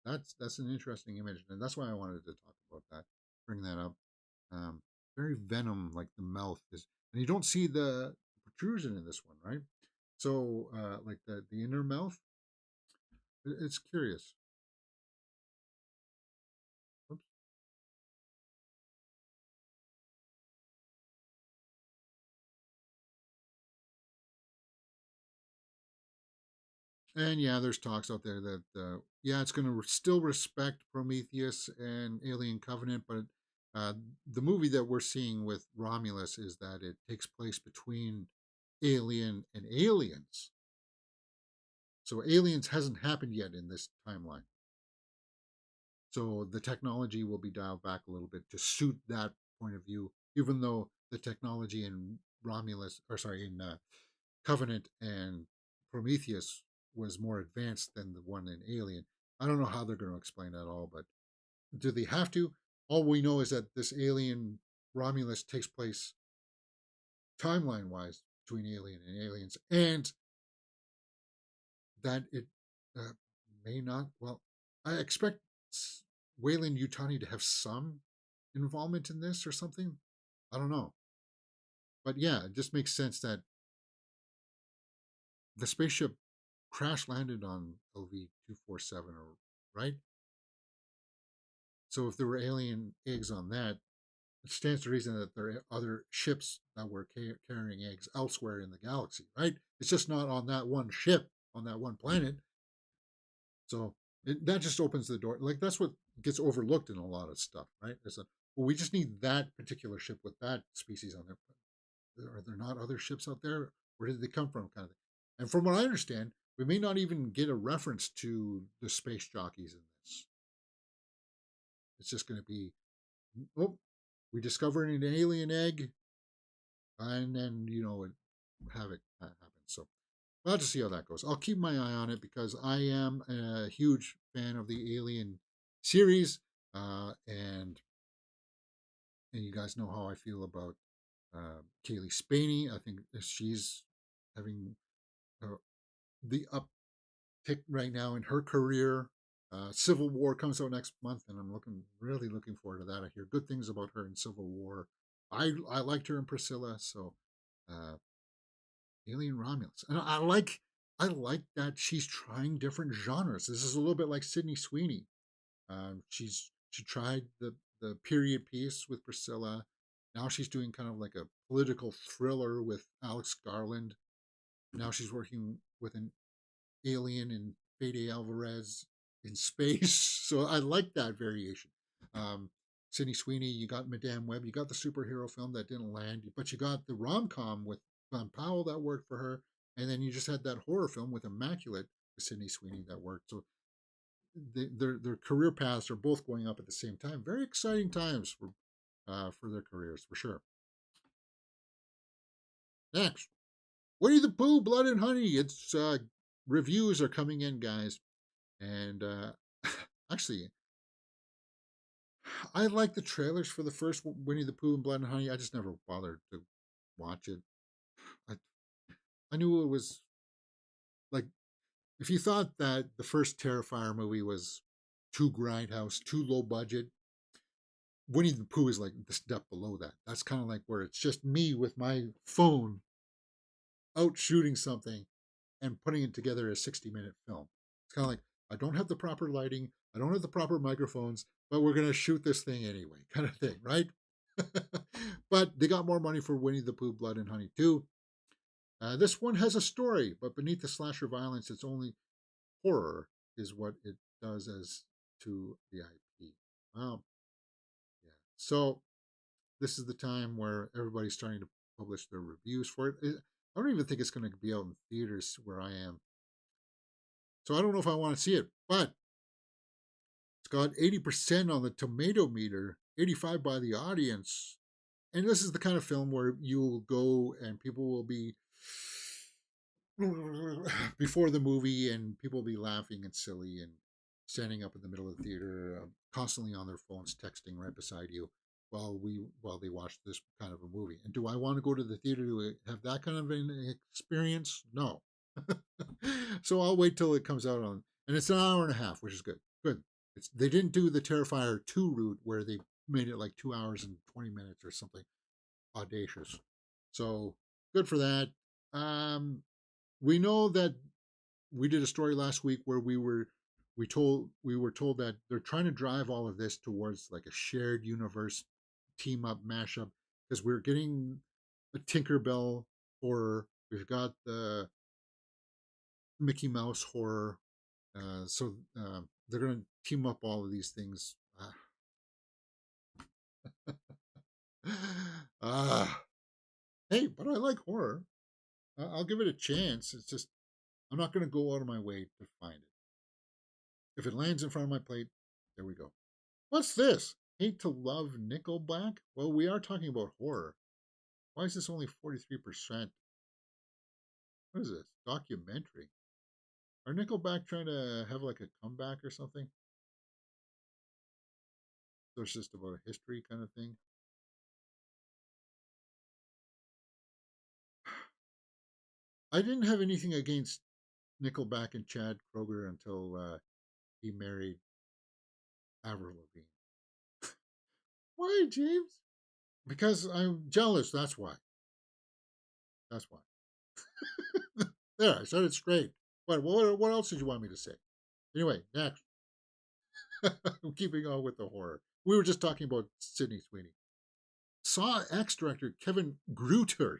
that's an interesting image, and that's why I wanted to talk about that, bring that up. Um, Very venom, like the mouth is, and you don't see the protrusion in this one, right? So, like the inner mouth, it's curious. Oops. And yeah, there's talks out there that yeah, it's going to still respect Prometheus and Alien Covenant, but uh, the movie that we're seeing with Romulus is that it takes place between Alien and Aliens. So aliens hasn't happened yet in this timeline. So the technology will be dialed back a little bit to suit that point of view, even though the technology in Covenant and Prometheus was more advanced than the one in Alien. I don't know how they're going to explain that all, but do they have to? All we know is that this Alien Romulus takes place timeline wise between Alien and Aliens, and that it uh, may not. Well, I expect Wayland Yutani to have some involvement in this or something. I don't know, but yeah, it just makes sense that the spaceship crash landed on LV-247, or right. So if there were alien eggs on that, it stands to reason that there are other ships that were carrying eggs elsewhere in the galaxy, right? It's just not on that one ship on that one planet. So that just opens the door. Like that's what gets overlooked in a lot of stuff, right? It's a, well, we just need that particular ship with that species on there. Are there not other ships out there? Where did they come from? Kind of thing. And from what I understand, we may not even get a reference to the space jockeys in this. It's just going to be, oh, we discovered an alien egg, and then havoc happens. So we'll have to see how that goes. I'll keep my eye on it because I am a huge fan of the Alien series, and you guys know how I feel about Kaylee Spaney. I think she's having the uptick right now in her career. Civil War comes out next month, and I'm really looking forward to that. I hear good things about her in Civil War. I liked her in Priscilla, so uh, Alien Romulus, and I like that she's trying different genres. This is a little bit like Sydney Sweeney. She tried the period piece with Priscilla. Now she's doing kind of like a political thriller with Alex Garland. Now she's working with an alien in Fede Alvarez in space. So I like that variation. Sydney Sweeney, you got Madame Web, you got the superhero film that didn't land, but you got the rom com with Glenn Powell that worked for her, and then you just had that horror film with Immaculate with Sydney Sweeney that worked. So their career paths are both going up at the same time. Very exciting times for their careers for sure. Next, Winnie the Pooh, Blood and Honey. It's reviews are coming in, guys, and actually, I like the trailers for the first Winnie the Pooh and Blood and Honey. I just never bothered to watch it. I I knew it was like, if you thought that the first Terrifier movie was too grindhouse, too low budget, Winnie the Pooh is like the step below that. That's kind of like where it's just me with my phone out shooting something and putting it together as a 60-minute film. It's kind of like, I don't have the proper lighting, I don't have the proper microphones, but we're going to shoot this thing anyway, kind of thing, right? But they got more money for Winnie the Pooh, Blood and Honey too. This one has a story, but beneath the slasher violence, it's only horror is what it does as to the IP. Wow. Yeah. So this is the time where everybody's starting to publish their reviews for it. I don't even think it's going to be out in theaters where I am. So I don't know if I want to see it, but it's got 80% on the tomato meter, 85 by the audience. And this is the kind of film where you will go and people will be before the movie, and people will be laughing and silly and standing up in the middle of the theater, constantly on their phones, texting right beside you while they watch this kind of a movie. And do I want to go to the theater to have that kind of an experience? No. So I'll wait till it comes out on, and it's an hour and a half, which is good. Good. They didn't do the Terrifier 2 route where they made it like 2 hours and 20 minutes or something audacious. So good for that. We know that we did a story last week where we were told that they're trying to drive all of this towards like a shared universe team up mashup, because we're getting a Tinkerbell horror, we've got the Mickey Mouse horror, so they're going to team up all of these things. Ah, hey, but I like horror. I'll give it a chance. It's just I'm not going to go out of my way to find it. If it lands in front of my plate, there we go. What's this? Hate to love Nickelback? Well, we are talking about horror. Why is this only 43%? What is this? Documentary. Are Nickelback trying to have like a comeback or something? So it's just about a history kind of thing. I didn't have anything against Nickelback and Chad Kroger until he married Avril Lavigne. Why, James? Because I'm jealous. That's why. That's why. There, I said it straight. What else did you want me to say? Anyway, next. I'm keeping on with the horror. We were just talking about Sydney Sweeney. Saw X director Kevin Grutert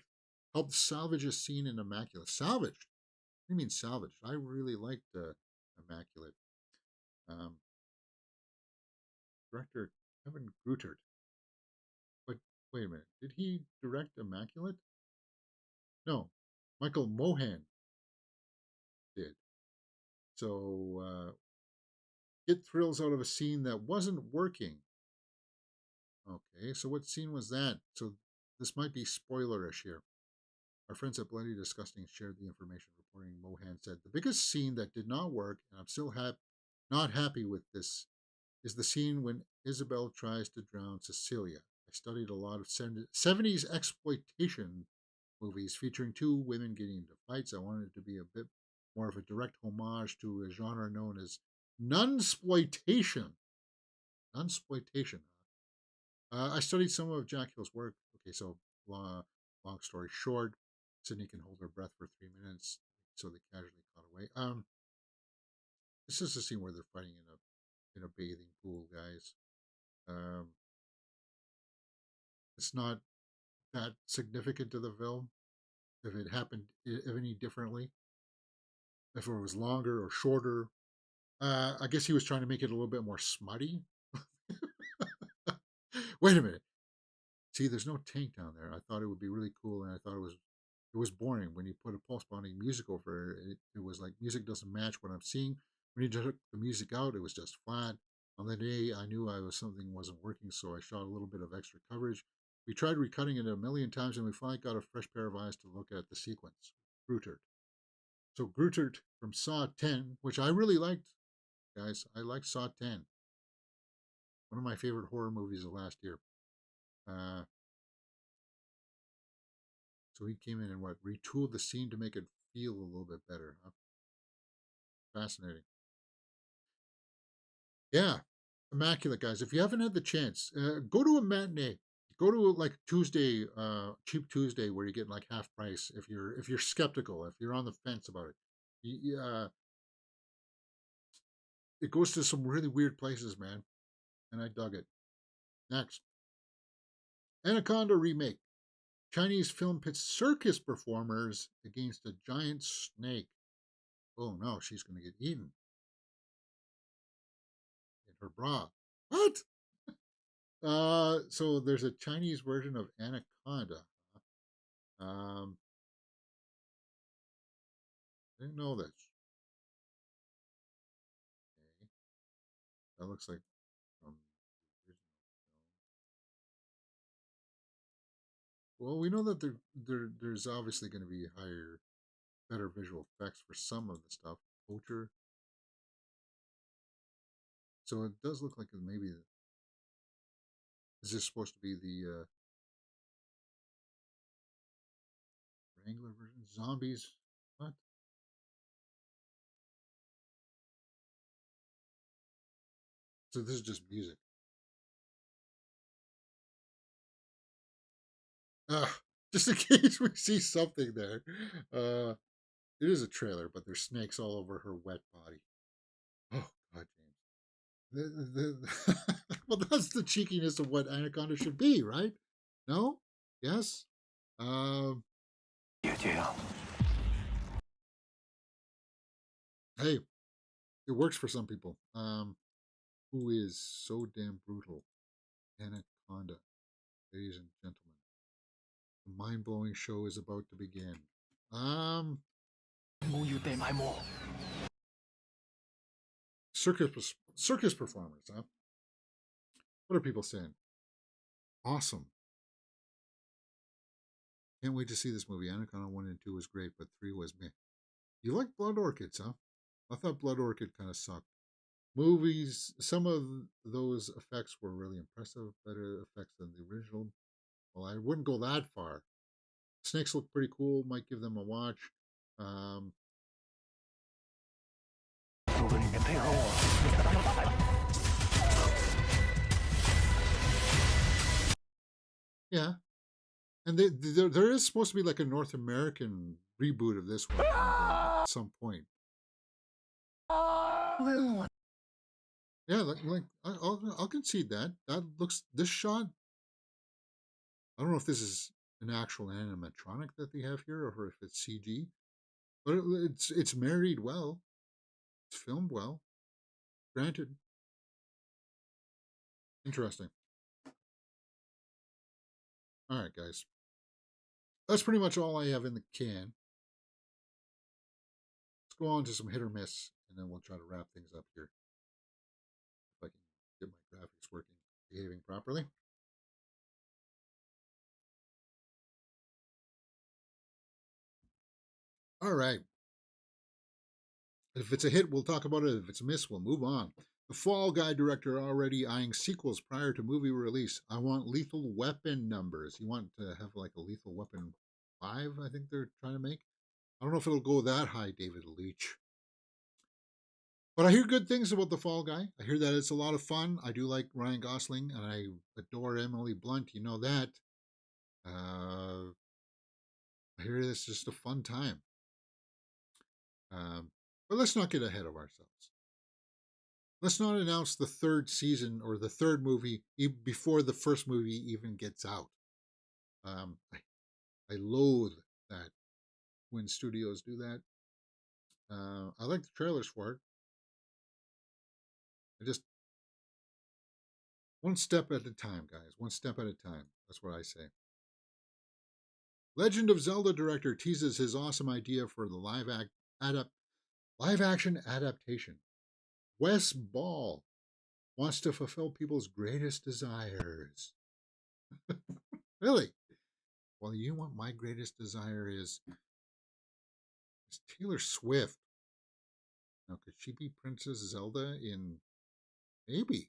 helped salvage a scene in Immaculate. Salvaged? What do you mean salvaged? I really liked Immaculate. Um, Director Kevin Grutert. But wait a minute. Did he direct Immaculate? No. Michael Mohan did. So get thrills out of a scene that wasn't working. Okay, so what scene was that? So this might be spoilerish here. Our friends at Bloody Disgusting shared the information, reporting Mohan said, the biggest scene that did not work, and I'm still not happy with this, is the scene when Isabel tries to drown Cecilia. I studied a lot of 70s exploitation movies featuring two women getting into fights. I wanted it to be a bit more of a direct homage to a genre known as nunsploitation. Nunsploitation. I studied some of Jack Hill's work. Okay, so long story short, Sydney can hold her breath for 3 minutes, so they casually caught away. This is the scene where they're fighting in a bathing pool, guys. Um, it's not that significant to the film. If it happened any differently, if it was longer or shorter, I guess he was trying to make it a little bit more smutty. Wait a minute. See, there's no tank down there. I thought it would be really cool, and I thought it was boring when you put a pulse bonding music over it. It was like music doesn't match what I'm seeing. When you took the music out, it was just flat. On the day, I knew something wasn't working, so I shot a little bit of extra coverage. We tried recutting it a million times, and we finally got a fresh pair of eyes to look at the sequence. Grutert. So Grutert from Saw 10, which I really liked, guys. I liked Saw 10. One of my favorite horror movies of last year. Uh, so he came in and retooled the scene to make it feel a little bit better. Huh? Fascinating. Yeah, immaculate, guys. If you haven't had the chance, go to a matinee. Go to like Tuesday, cheap Tuesday, where you get like half price. If you're skeptical, if you're on the fence about it, it goes to some really weird places, man, and I dug it. Next, Anaconda remake. Chinese film pits circus performers against a giant snake. Oh no, she's going to get eaten in her bra. What? So there's a Chinese version of Anaconda. Um, I didn't know this. Okay. That looks like from the original film. Well, we know that there's obviously going to be better visual effects for some of the stuff. Poacher. So it does look like maybe is this supposed to be the Wrangler version? Zombies? What? So this is just music. Just in case we see something there. Uh, it is a trailer, but there's snakes all over her wet body. Oh God, James. Well, that's the cheekiness of what Anaconda should be, right? No? Yes? Um, hey, it works for some people. Who is so damn brutal? Anaconda, ladies and gentlemen. The mind blowing show is about to begin. Um, Circus performers, huh? What are people saying? Awesome. Can't wait to see this movie. Anaconda 1 and 2 was great, but 3 was meh. You like Blood Orchids, huh? I thought Blood Orchid kind of sucked. Movies, some of those effects were really impressive, better effects than the original. Well, I wouldn't go that far. Snakes look pretty cool, might give them a watch. Um, yeah, and there is supposed to be like a North American reboot of this one at some point. Yeah, I'll concede that. That looks, this shot. I don't know if this is an actual animatronic that they have here or if it's CG, but it's married well. It's filmed well. Granted, interesting. All right, guys. That's pretty much all I have in the can. Let's go on to some hit or miss, and then we'll try to wrap things up here. If I can get my graphics working, behaving properly. All right. If it's a hit, we'll talk about it. If it's a miss, we'll move on. The Fall Guy director already eyeing sequels prior to movie release. I want Lethal Weapon numbers. You want to have like a Lethal Weapon 5, I think they're trying to make. I don't know if it'll go that high, David Leitch. But I hear good things about The Fall Guy. I hear that it's a lot of fun. I do like Ryan Gosling, and I adore Emily Blunt. You know that. I hear it's just a fun time. But let's not get ahead of ourselves. Let's not announce the third season or the third movie before the first movie even gets out. I loathe that when studios do that. I like the trailers for it. I just, one step at a time, guys. One step at a time. That's what I say. Legend of Zelda director teases his awesome idea for the live action adaptation. Wes Ball wants to fulfill people's greatest desires. Really? Well, you know what my greatest desire is Taylor Swift. Now, could she be Princess Zelda in, maybe?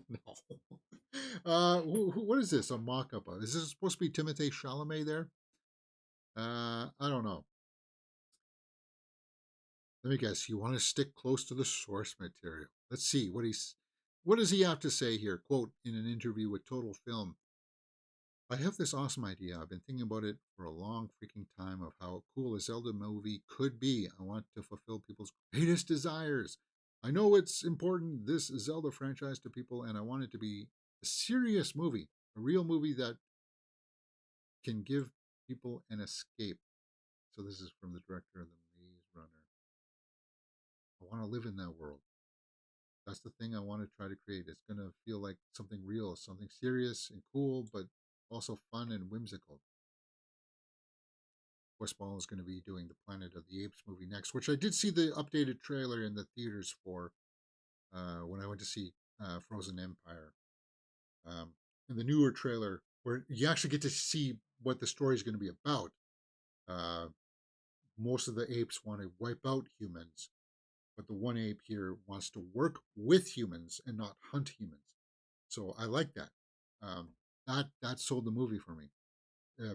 No. What is this? A mock-up of? Is this supposed to be Timothée Chalamet there? I don't know. Let me guess. You want to stick close to the source material. Let's see what does he have to say here? Quote, in an interview with Total Film, I have this awesome idea. I've been thinking about it for a long freaking time of how cool a Zelda movie could be. I want to fulfill people's greatest desires. I know it's important, this Zelda franchise, to people, and I want it to be a serious movie, a real movie that can give people an escape. So this is from the director of The Maze Runner. I want to live in that world. That's the thing I want to try to create. It's going to feel like something real, something serious and cool, but also fun and whimsical. Wes Ball is going to be doing the Planet of the Apes movie next, which I did see the updated trailer in the theaters for when I went to see Frozen Empire. And the newer trailer, where you actually get to see what the story is going to be about. Most of the apes want to wipe out humans, but the one ape here wants to work with humans and not hunt humans. So I like that. That sold the movie for me.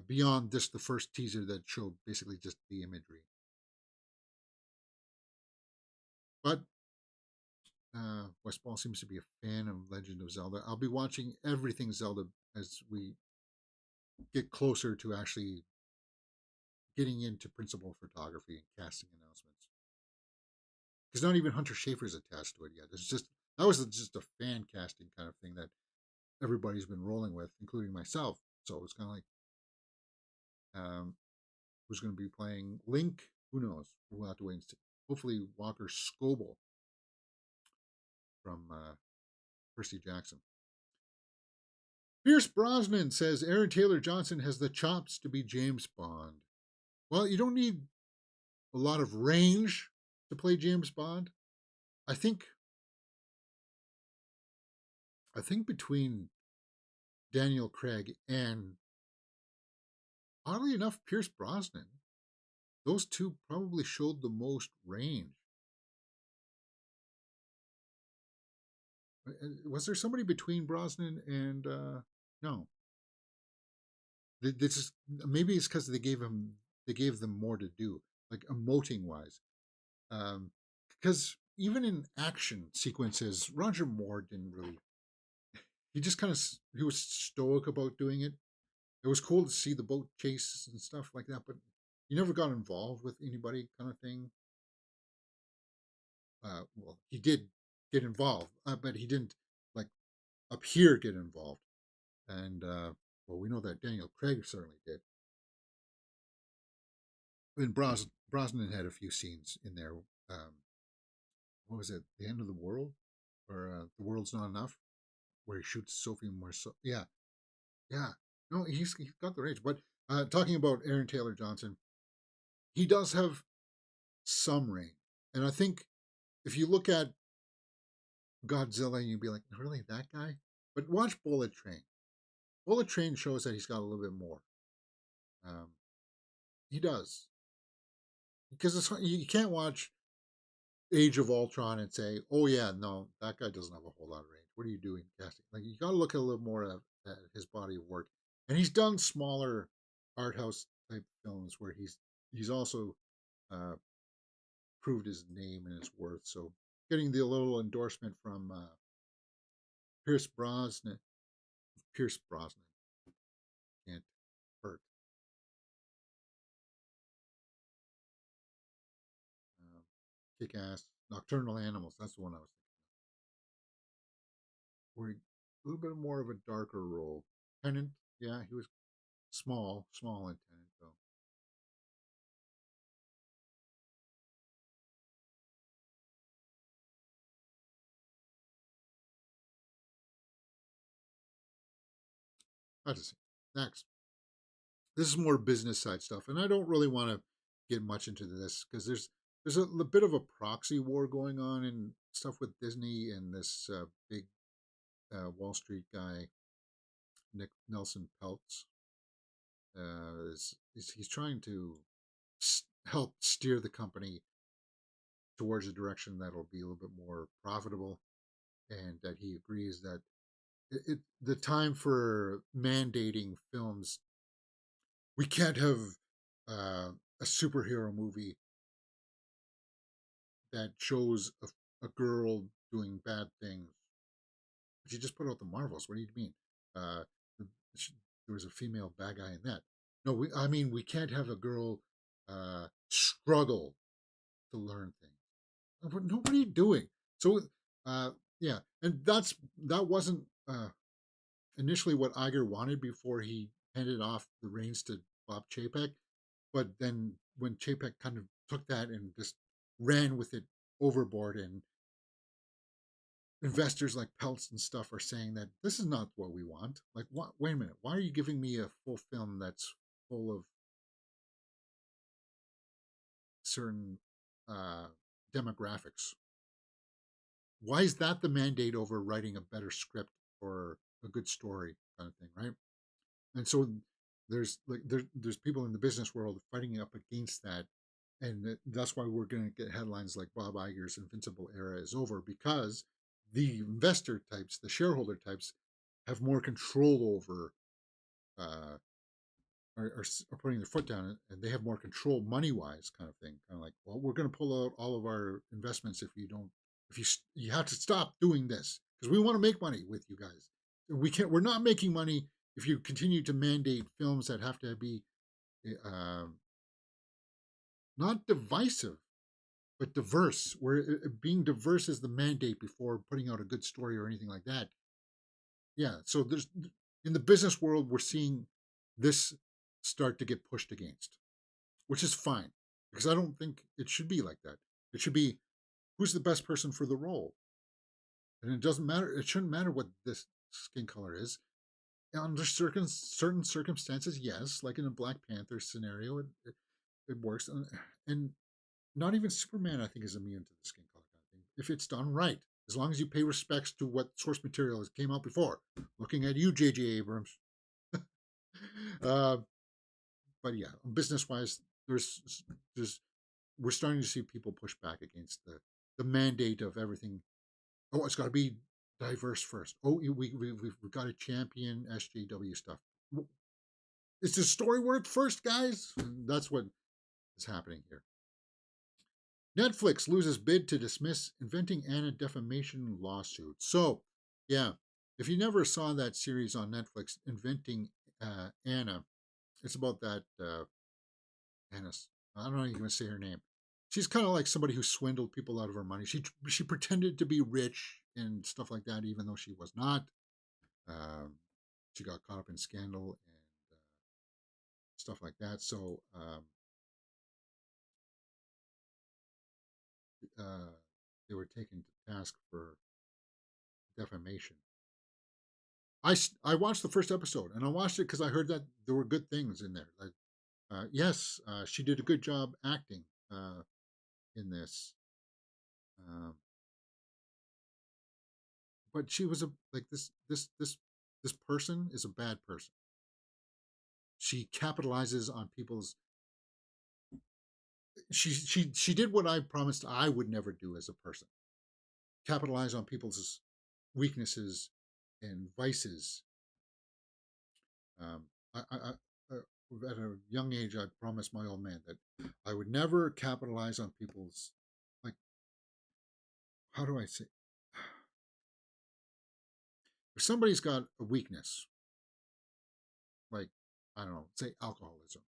Beyond just the first teaser that showed basically just the imagery. But Wes Ball seems to be a fan of Legend of Zelda. I'll be watching everything Zelda as we get closer to actually getting into principal photography and casting announcements. Because not even Hunter Schafer's attached to it yet. It's just, that was just a fan casting kind of thing that everybody's been rolling with, including myself. So it's kind of like, who's going to be playing Link? Who knows? We'll have to wait and see. Hopefully Walker Scobell from Percy Jackson. Pierce Brosnan says Aaron Taylor Johnson has the chops to be James Bond. Well, you don't need a lot of range to play James Bond. I think between Daniel Craig and, oddly enough, Pierce Brosnan, those two probably showed the most range. Was there somebody between Brosnan and no? This is, maybe it's because they gave them more to do, like emoting wise. Because even in action sequences, Roger Moore didn't really. He just kind of he was stoic about doing it. It was cool to see the boat chases and stuff like that, but he never got involved with anybody, kind of thing. Well, he did get involved, but he didn't like up here get involved. And well, we know that Daniel Craig certainly did. And Brosnan had a few scenes in there. What was it? The End of the World, or The World's Not Enough, where he shoots Sophie Marceau. Yeah, yeah. No, he's got the range. But talking about Aaron Taylor Johnson, he does have some range, and I think if you look at Godzilla, you'd be like, really, that guy? But watch Bullet Train. Bullet Train shows that he's got a little bit more. Um, he does, because you can't watch Age of Ultron and say, "Oh yeah, no, that guy doesn't have a whole lot of range. What are you doing casting?" Like you got to look a little more at his body of work, and he's done smaller art house type films where he's also uh, proved his name and his worth. So getting the little endorsement from Pierce Brosnan, Pierce Brosnan can't hurt. Um, Kick ass, Nocturnal Animals. That's the one I was thinking. Where a little bit more of a darker role. Tennant, yeah, he was small in Tennant though. I just next. This is more business side stuff, and I don't really want to get much into this because there's a bit of a proxy war going on and stuff with Disney and this big Wall Street guy, Nick Nelson Peltz. He's trying to help steer the company towards a direction that'll be a little bit more profitable, and that he agrees that the time for mandating films, we can't have a superhero movie that shows a girl doing bad things. But you just put out the Marvels. What do you mean? Uh, there was a female bad guy in that. No, I mean we can't have a girl struggle to learn things. No, what are you doing? So, yeah, and that wasn't initially what Iger wanted before he handed off the reins to Bob Chapek. But then when Chapek kind of took that and just ran with it overboard, and investors like Peltz and stuff are saying that this is not what we want. Like, what? Wait a minute. Why are you giving me a full film that's full of certain uh, demographics? Why is that the mandate over writing a better script or a good story kind of thing, right? And so there's people in the business world fighting up against that, and that's why we're going to get headlines like Bob Iger's Invincible era is over, because the investor types, the shareholder types, have more control over uh, are putting their foot down, and they have more control money wise, kind of thing. Kind of like, well, we're going to pull out all of our investments if you don't, if you have to stop doing this because we want to make money with you guys. We can't. We're not making money if you continue to mandate films that have to be uh, not divisive but diverse. Where being diverse is the mandate before putting out a good story or anything like that. Yeah. So there's in the business world, we're seeing this start to get pushed against, which is fine because I don't think it should be like that. It should be who's the best person for the role, and it doesn't matter. It shouldn't matter what this skin color is. Under certain circumstances, yes, like in a Black Panther scenario, it works, and not even Superman, I think, is immune to the skin color kind of thing. If it's done right, as long as you pay respects to what source material has came out before. Looking at you, J.J. Abrams. uh, but yeah, business wise, there's we're starting to see people push back against the mandate of everything. Oh, it's got to be diverse first. Oh, we've got to champion SJW stuff. Is the story work first, guys? That's what is happening here. Netflix loses bid to dismiss Inventing Anna defamation lawsuit. So, yeah, if you never saw that series on Netflix, Inventing Anna, it's about that Anna. I don't know how you can say her name. She's kind of like somebody who swindled people out of her money. She pretended to be rich and stuff like that, even though she was not. Um, she got caught up in scandal and stuff like that. So they were taken to task for defamation. I watched the first episode, and I watched it because I heard that there were good things in there. Like, yes, she did a good job acting in this, um, but she was a like this person is a bad person. She capitalizes on people's. She did what I promised I would never do as a person. Capitalize on people's weaknesses and vices. Um, at a young age, I promised my old man that I would never capitalize on people's, like, how do I say? If somebody's got a weakness, like, I don't know, say alcoholism,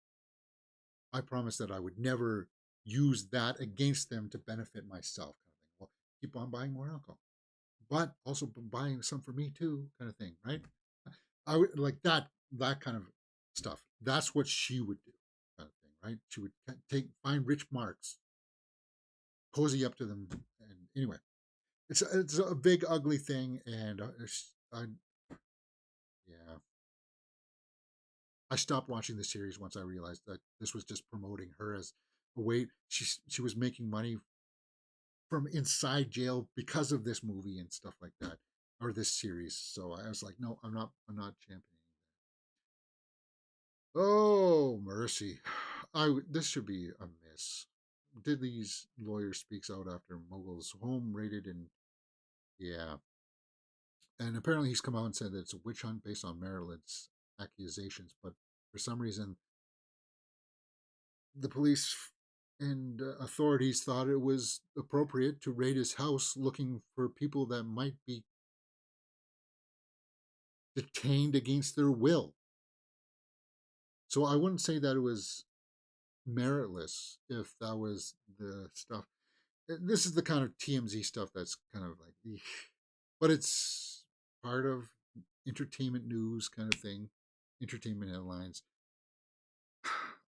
I promised that I would never use that against them to benefit myself, kind of thing. Well, keep on buying more alcohol, but also buying some for me too, kind of thing, right? I would like that kind of stuff. That's what she would do, kind of thing, right? She would find rich marks, cozy up to them, and anyway, it's a big ugly thing, and I yeah, I stopped watching the series once I realized that this was just promoting her as a way she was making money from inside jail because of this movie and stuff like that, or this series. So I was like, no, I'm not championing. Oh mercy, this should be a miss. Did these lawyer speaks out after Mogul's home raided and yeah, and apparently he's come out and said that it's a witch hunt based on Maryland's accusations, but for some reason the police and authorities thought it was appropriate to raid his house looking for people that might be detained against their will. So I wouldn't say that it was meritless if that was the stuff. This is the kind of TMZ stuff that's kind of like, eesh. But it's part of entertainment news kind of thing, entertainment headlines.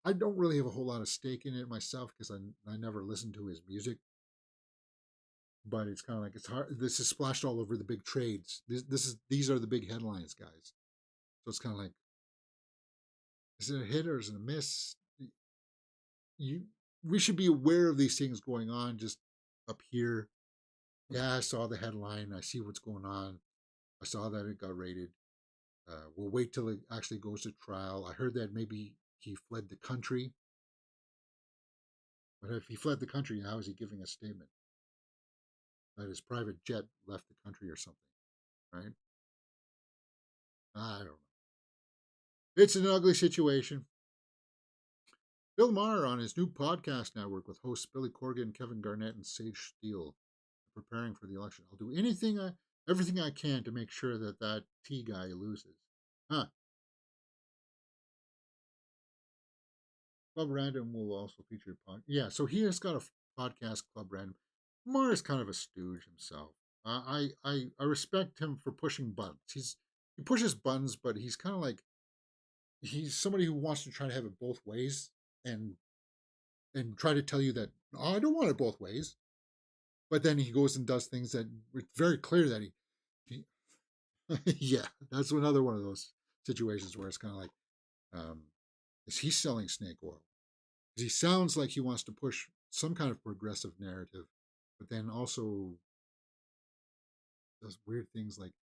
I don't really have a whole lot of stake in it myself because I never listened to his music. But it's kind of like it's hard. This is splashed all over the big trades. These are the big headlines, guys. So it's kind of like, is it a hit or is it a miss? You we should be aware of these things going on just up here. Yeah, I saw the headline. I see what's going on. I saw that it got raided. We'll wait till it actually goes to trial. I heard that maybe he fled the country. But if he fled the country, how is he giving a statement that his private jet left the country or something? Right? I don't know. It's an ugly situation. Bill Maher on his new podcast network with hosts Billy Corgan, Kevin Garnett, and Sage Steele, preparing for the election. I'll do everything I can to make sure that T guy loses. Huh. Club Random will also feature yeah. So he has got a podcast, Club Random. Maher is kind of a stooge himself. I respect him for pushing buttons. He pushes buttons, but he's kind of like he's somebody who wants to try to have it both ways and try to tell you that oh, I don't want it both ways. But then he goes and does things that it's very clear that he yeah, that's another one of those situations where it's kind of like, um, is he selling snake oil? Because he sounds like he wants to push some kind of progressive narrative, but then also does weird things like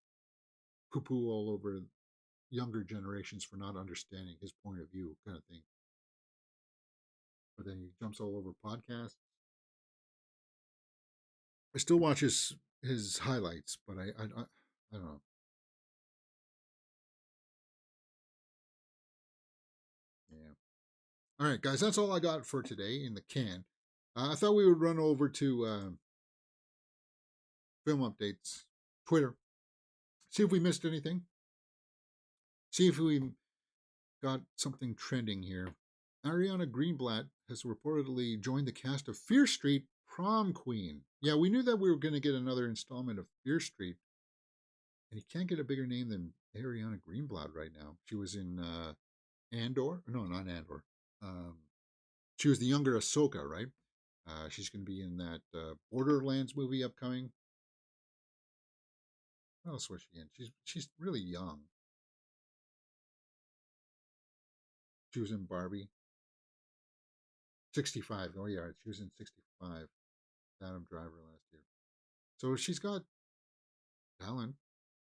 poo poo all over younger generations for not understanding his point of view, kind of thing. But then he jumps all over podcasts. I still watch his highlights, but I don't know. Yeah. All right, guys, that's all I got for today in the can. I thought we would run over to film updates, Twitter, see if we missed anything, see if we got something trending here. Ariana Greenblatt has reportedly joined the cast of Fear Street Prom Queen. Yeah, we knew that we were going to get another installment of Fear Street, and you can't get a bigger name than Ariana Greenblatt right now. She was in Andor. No, not Andor. She was the younger Ahsoka, right? She's going to be in that Borderlands movie upcoming. What else was she in? She's really young. She was in Barbie. 65. Oh yeah, she was in 65. Adam Driver last year. So she's got talent.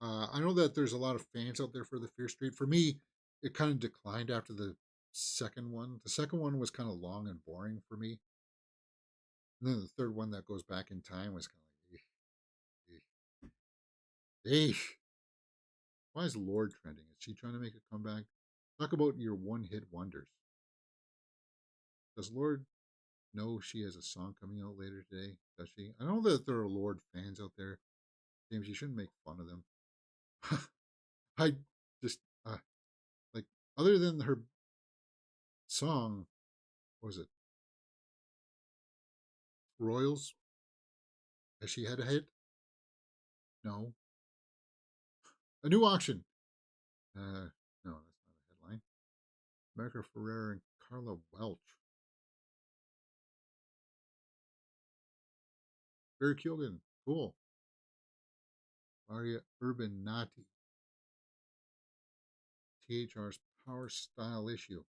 I know that there's a lot of fans out there for the Fear Street. For me, it kind of declined after the second one. The second one was kind of long and boring for me. And then the third one that goes back in time was kind of like, why is Lord trending? Is she trying to make a comeback? Talk about your one-hit wonders. Does Lord know she has a song coming out later today? Does she? I know that there are Lord fans out there. James, you shouldn't make fun of them. I just like, other than her song, what was it Royals? Has she had a hit? No. A new auction. No, that's not a headline. America Ferrera and Carla Welch. Barry Keoghan. Cool. Maria Urbanati. THR's Power Style Issue.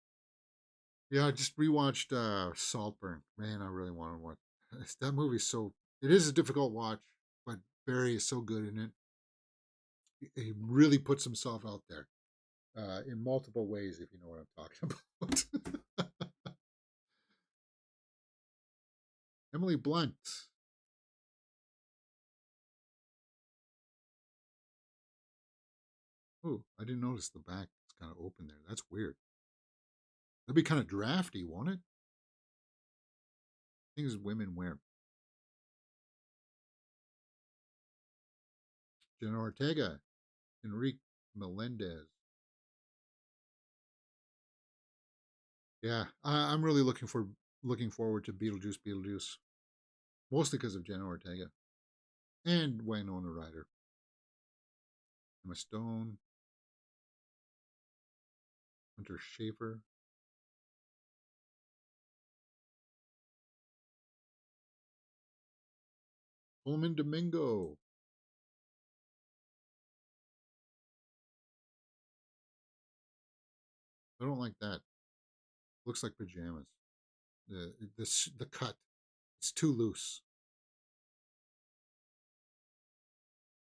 Yeah, I just rewatched Saltburn. Man, I really want to watch that movie. So it is a difficult watch, but Barry is so good in it. He really puts himself out there in multiple ways, if you know what I'm talking about. Emily Blunt. Oh, I didn't notice the back. It's kind of open there. That's weird. That'd be kind of drafty, won't it? Things women wear. Jenna Ortega, Enrique Melendez. Yeah, I'm really looking forward to Beetlejuice, mostly because of Jenna Ortega and Winona Ryder, Emma Stone, Hunter Schafer, Coleman Domingo. I don't like that. Looks like pajamas. The cut, it's too loose.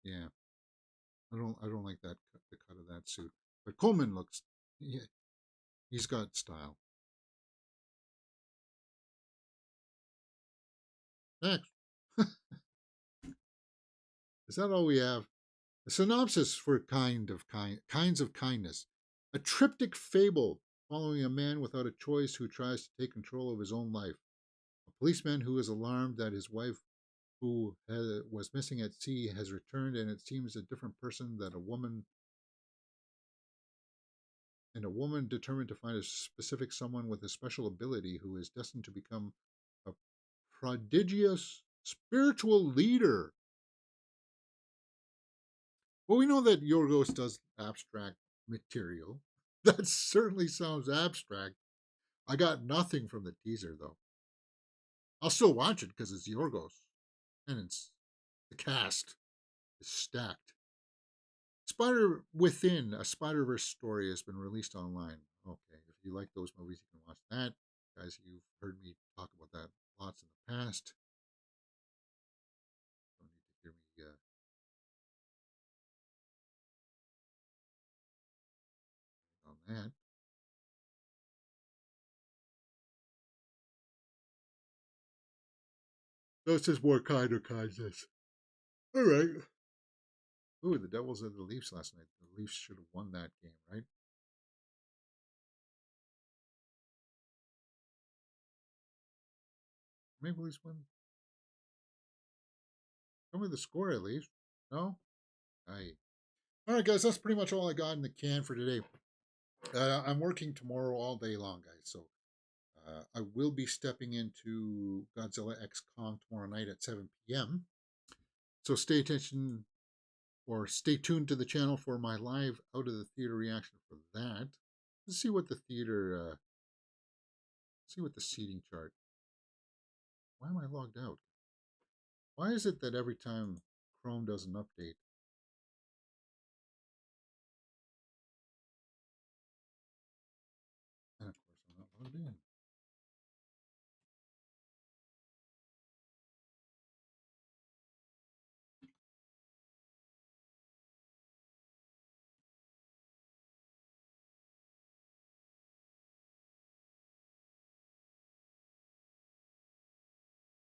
Yeah, I don't like that the cut of that suit. But Coleman looks, yeah, he's got style. Next, is that all we have? A synopsis for kinds of kindness. A triptych fable following a man without a choice who tries to take control of his own life. A policeman who is alarmed that his wife, who was missing at sea, has returned, and it seems a different person that a woman, and a woman determined to find a specific someone with a special ability who is destined to become a prodigious spiritual leader. Well, we know that Yorgos does abstract material. That certainly sounds abstract. I got nothing from the teaser, though. I'll still watch it because it's Yorgos. And it's the cast is stacked. Spider Within, a Spider Verse story, has been released online. Okay, if you like those movies, you can watch that. Guys, you've heard me talk about that plots in the past. Don't need to hear me on that. That's just more kind of kindness. All right. Ooh, the Devils and the Leafs last night. The Leafs should have won that game, right? Maple Leafs won. Tell me the score at least. No? Aye. All right, guys, that's pretty much all I got in the can for today. I'm working tomorrow all day long, guys. So I will be stepping into Godzilla X Kong tomorrow night at 7 p.m. So stay tuned to the channel for my live out of the theater reaction for that. Let's see what the theater, see what the seating chart. Why am I logged out? Why is it that every time Chrome does an update, and of course I'm not logged in?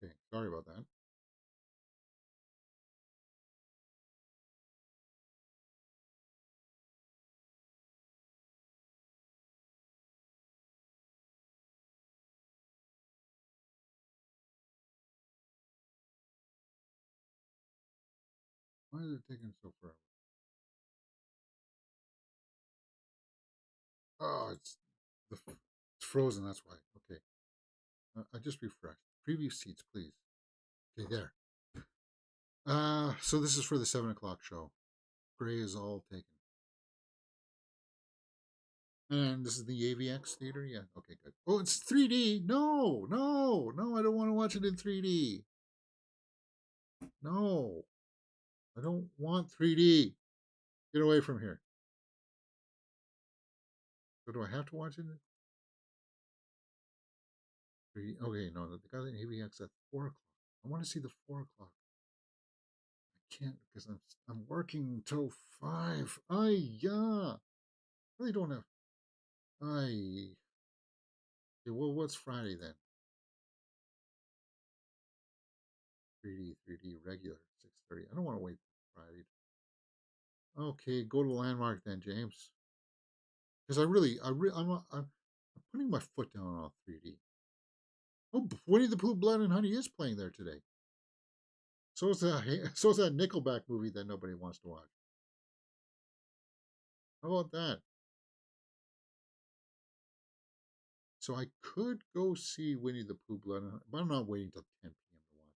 Okay, sorry about that. Why is it taking so forever? Oh, it's frozen. That's why. Okay, I just refreshed. Preview seats, please. Okay, there. So this is for the 7 o'clock show. Gray is all taken. And this is the AVX theater? Yeah. Okay, good. Oh, it's 3D. No, no, no, I don't want to watch it in 3D. No, I don't want 3D. Get away from here. So do I have to watch it in 3D? Okay, no, they got an AVX at 4 o'clock. I want to see the 4 o'clock. I can't because I'm working till 5. Yeah. Really don't have. I. Okay, well, what's Friday then? 3D regular 6:30. I don't want to wait Friday. Okay, go to Landmark then, James. Because I'm putting my foot down on 3D. Oh, Winnie the Pooh, Blood and Honey is playing there today. So is that so is that Nickelback movie that nobody wants to watch. How about that? So I could go see Winnie the Pooh, Blood and Honey, but I'm not waiting till 10 p.m. to watch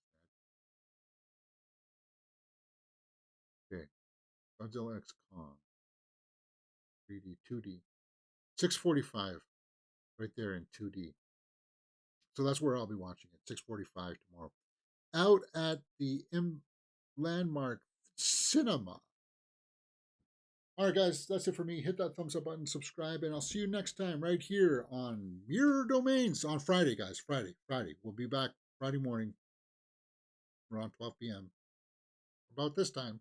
that. Okay, Godzilla X Kong, 3D, 2D, 6:45, right there in 2D. So that's where I'll be watching it. 6:45 tomorrow, out at the Landmark Cinema. All right, guys, that's it for me. Hit that thumbs up button, subscribe, and I'll see you next time right here on Mirror Domains on Friday, guys. Friday. We'll be back Friday morning around 12 p.m. about this time.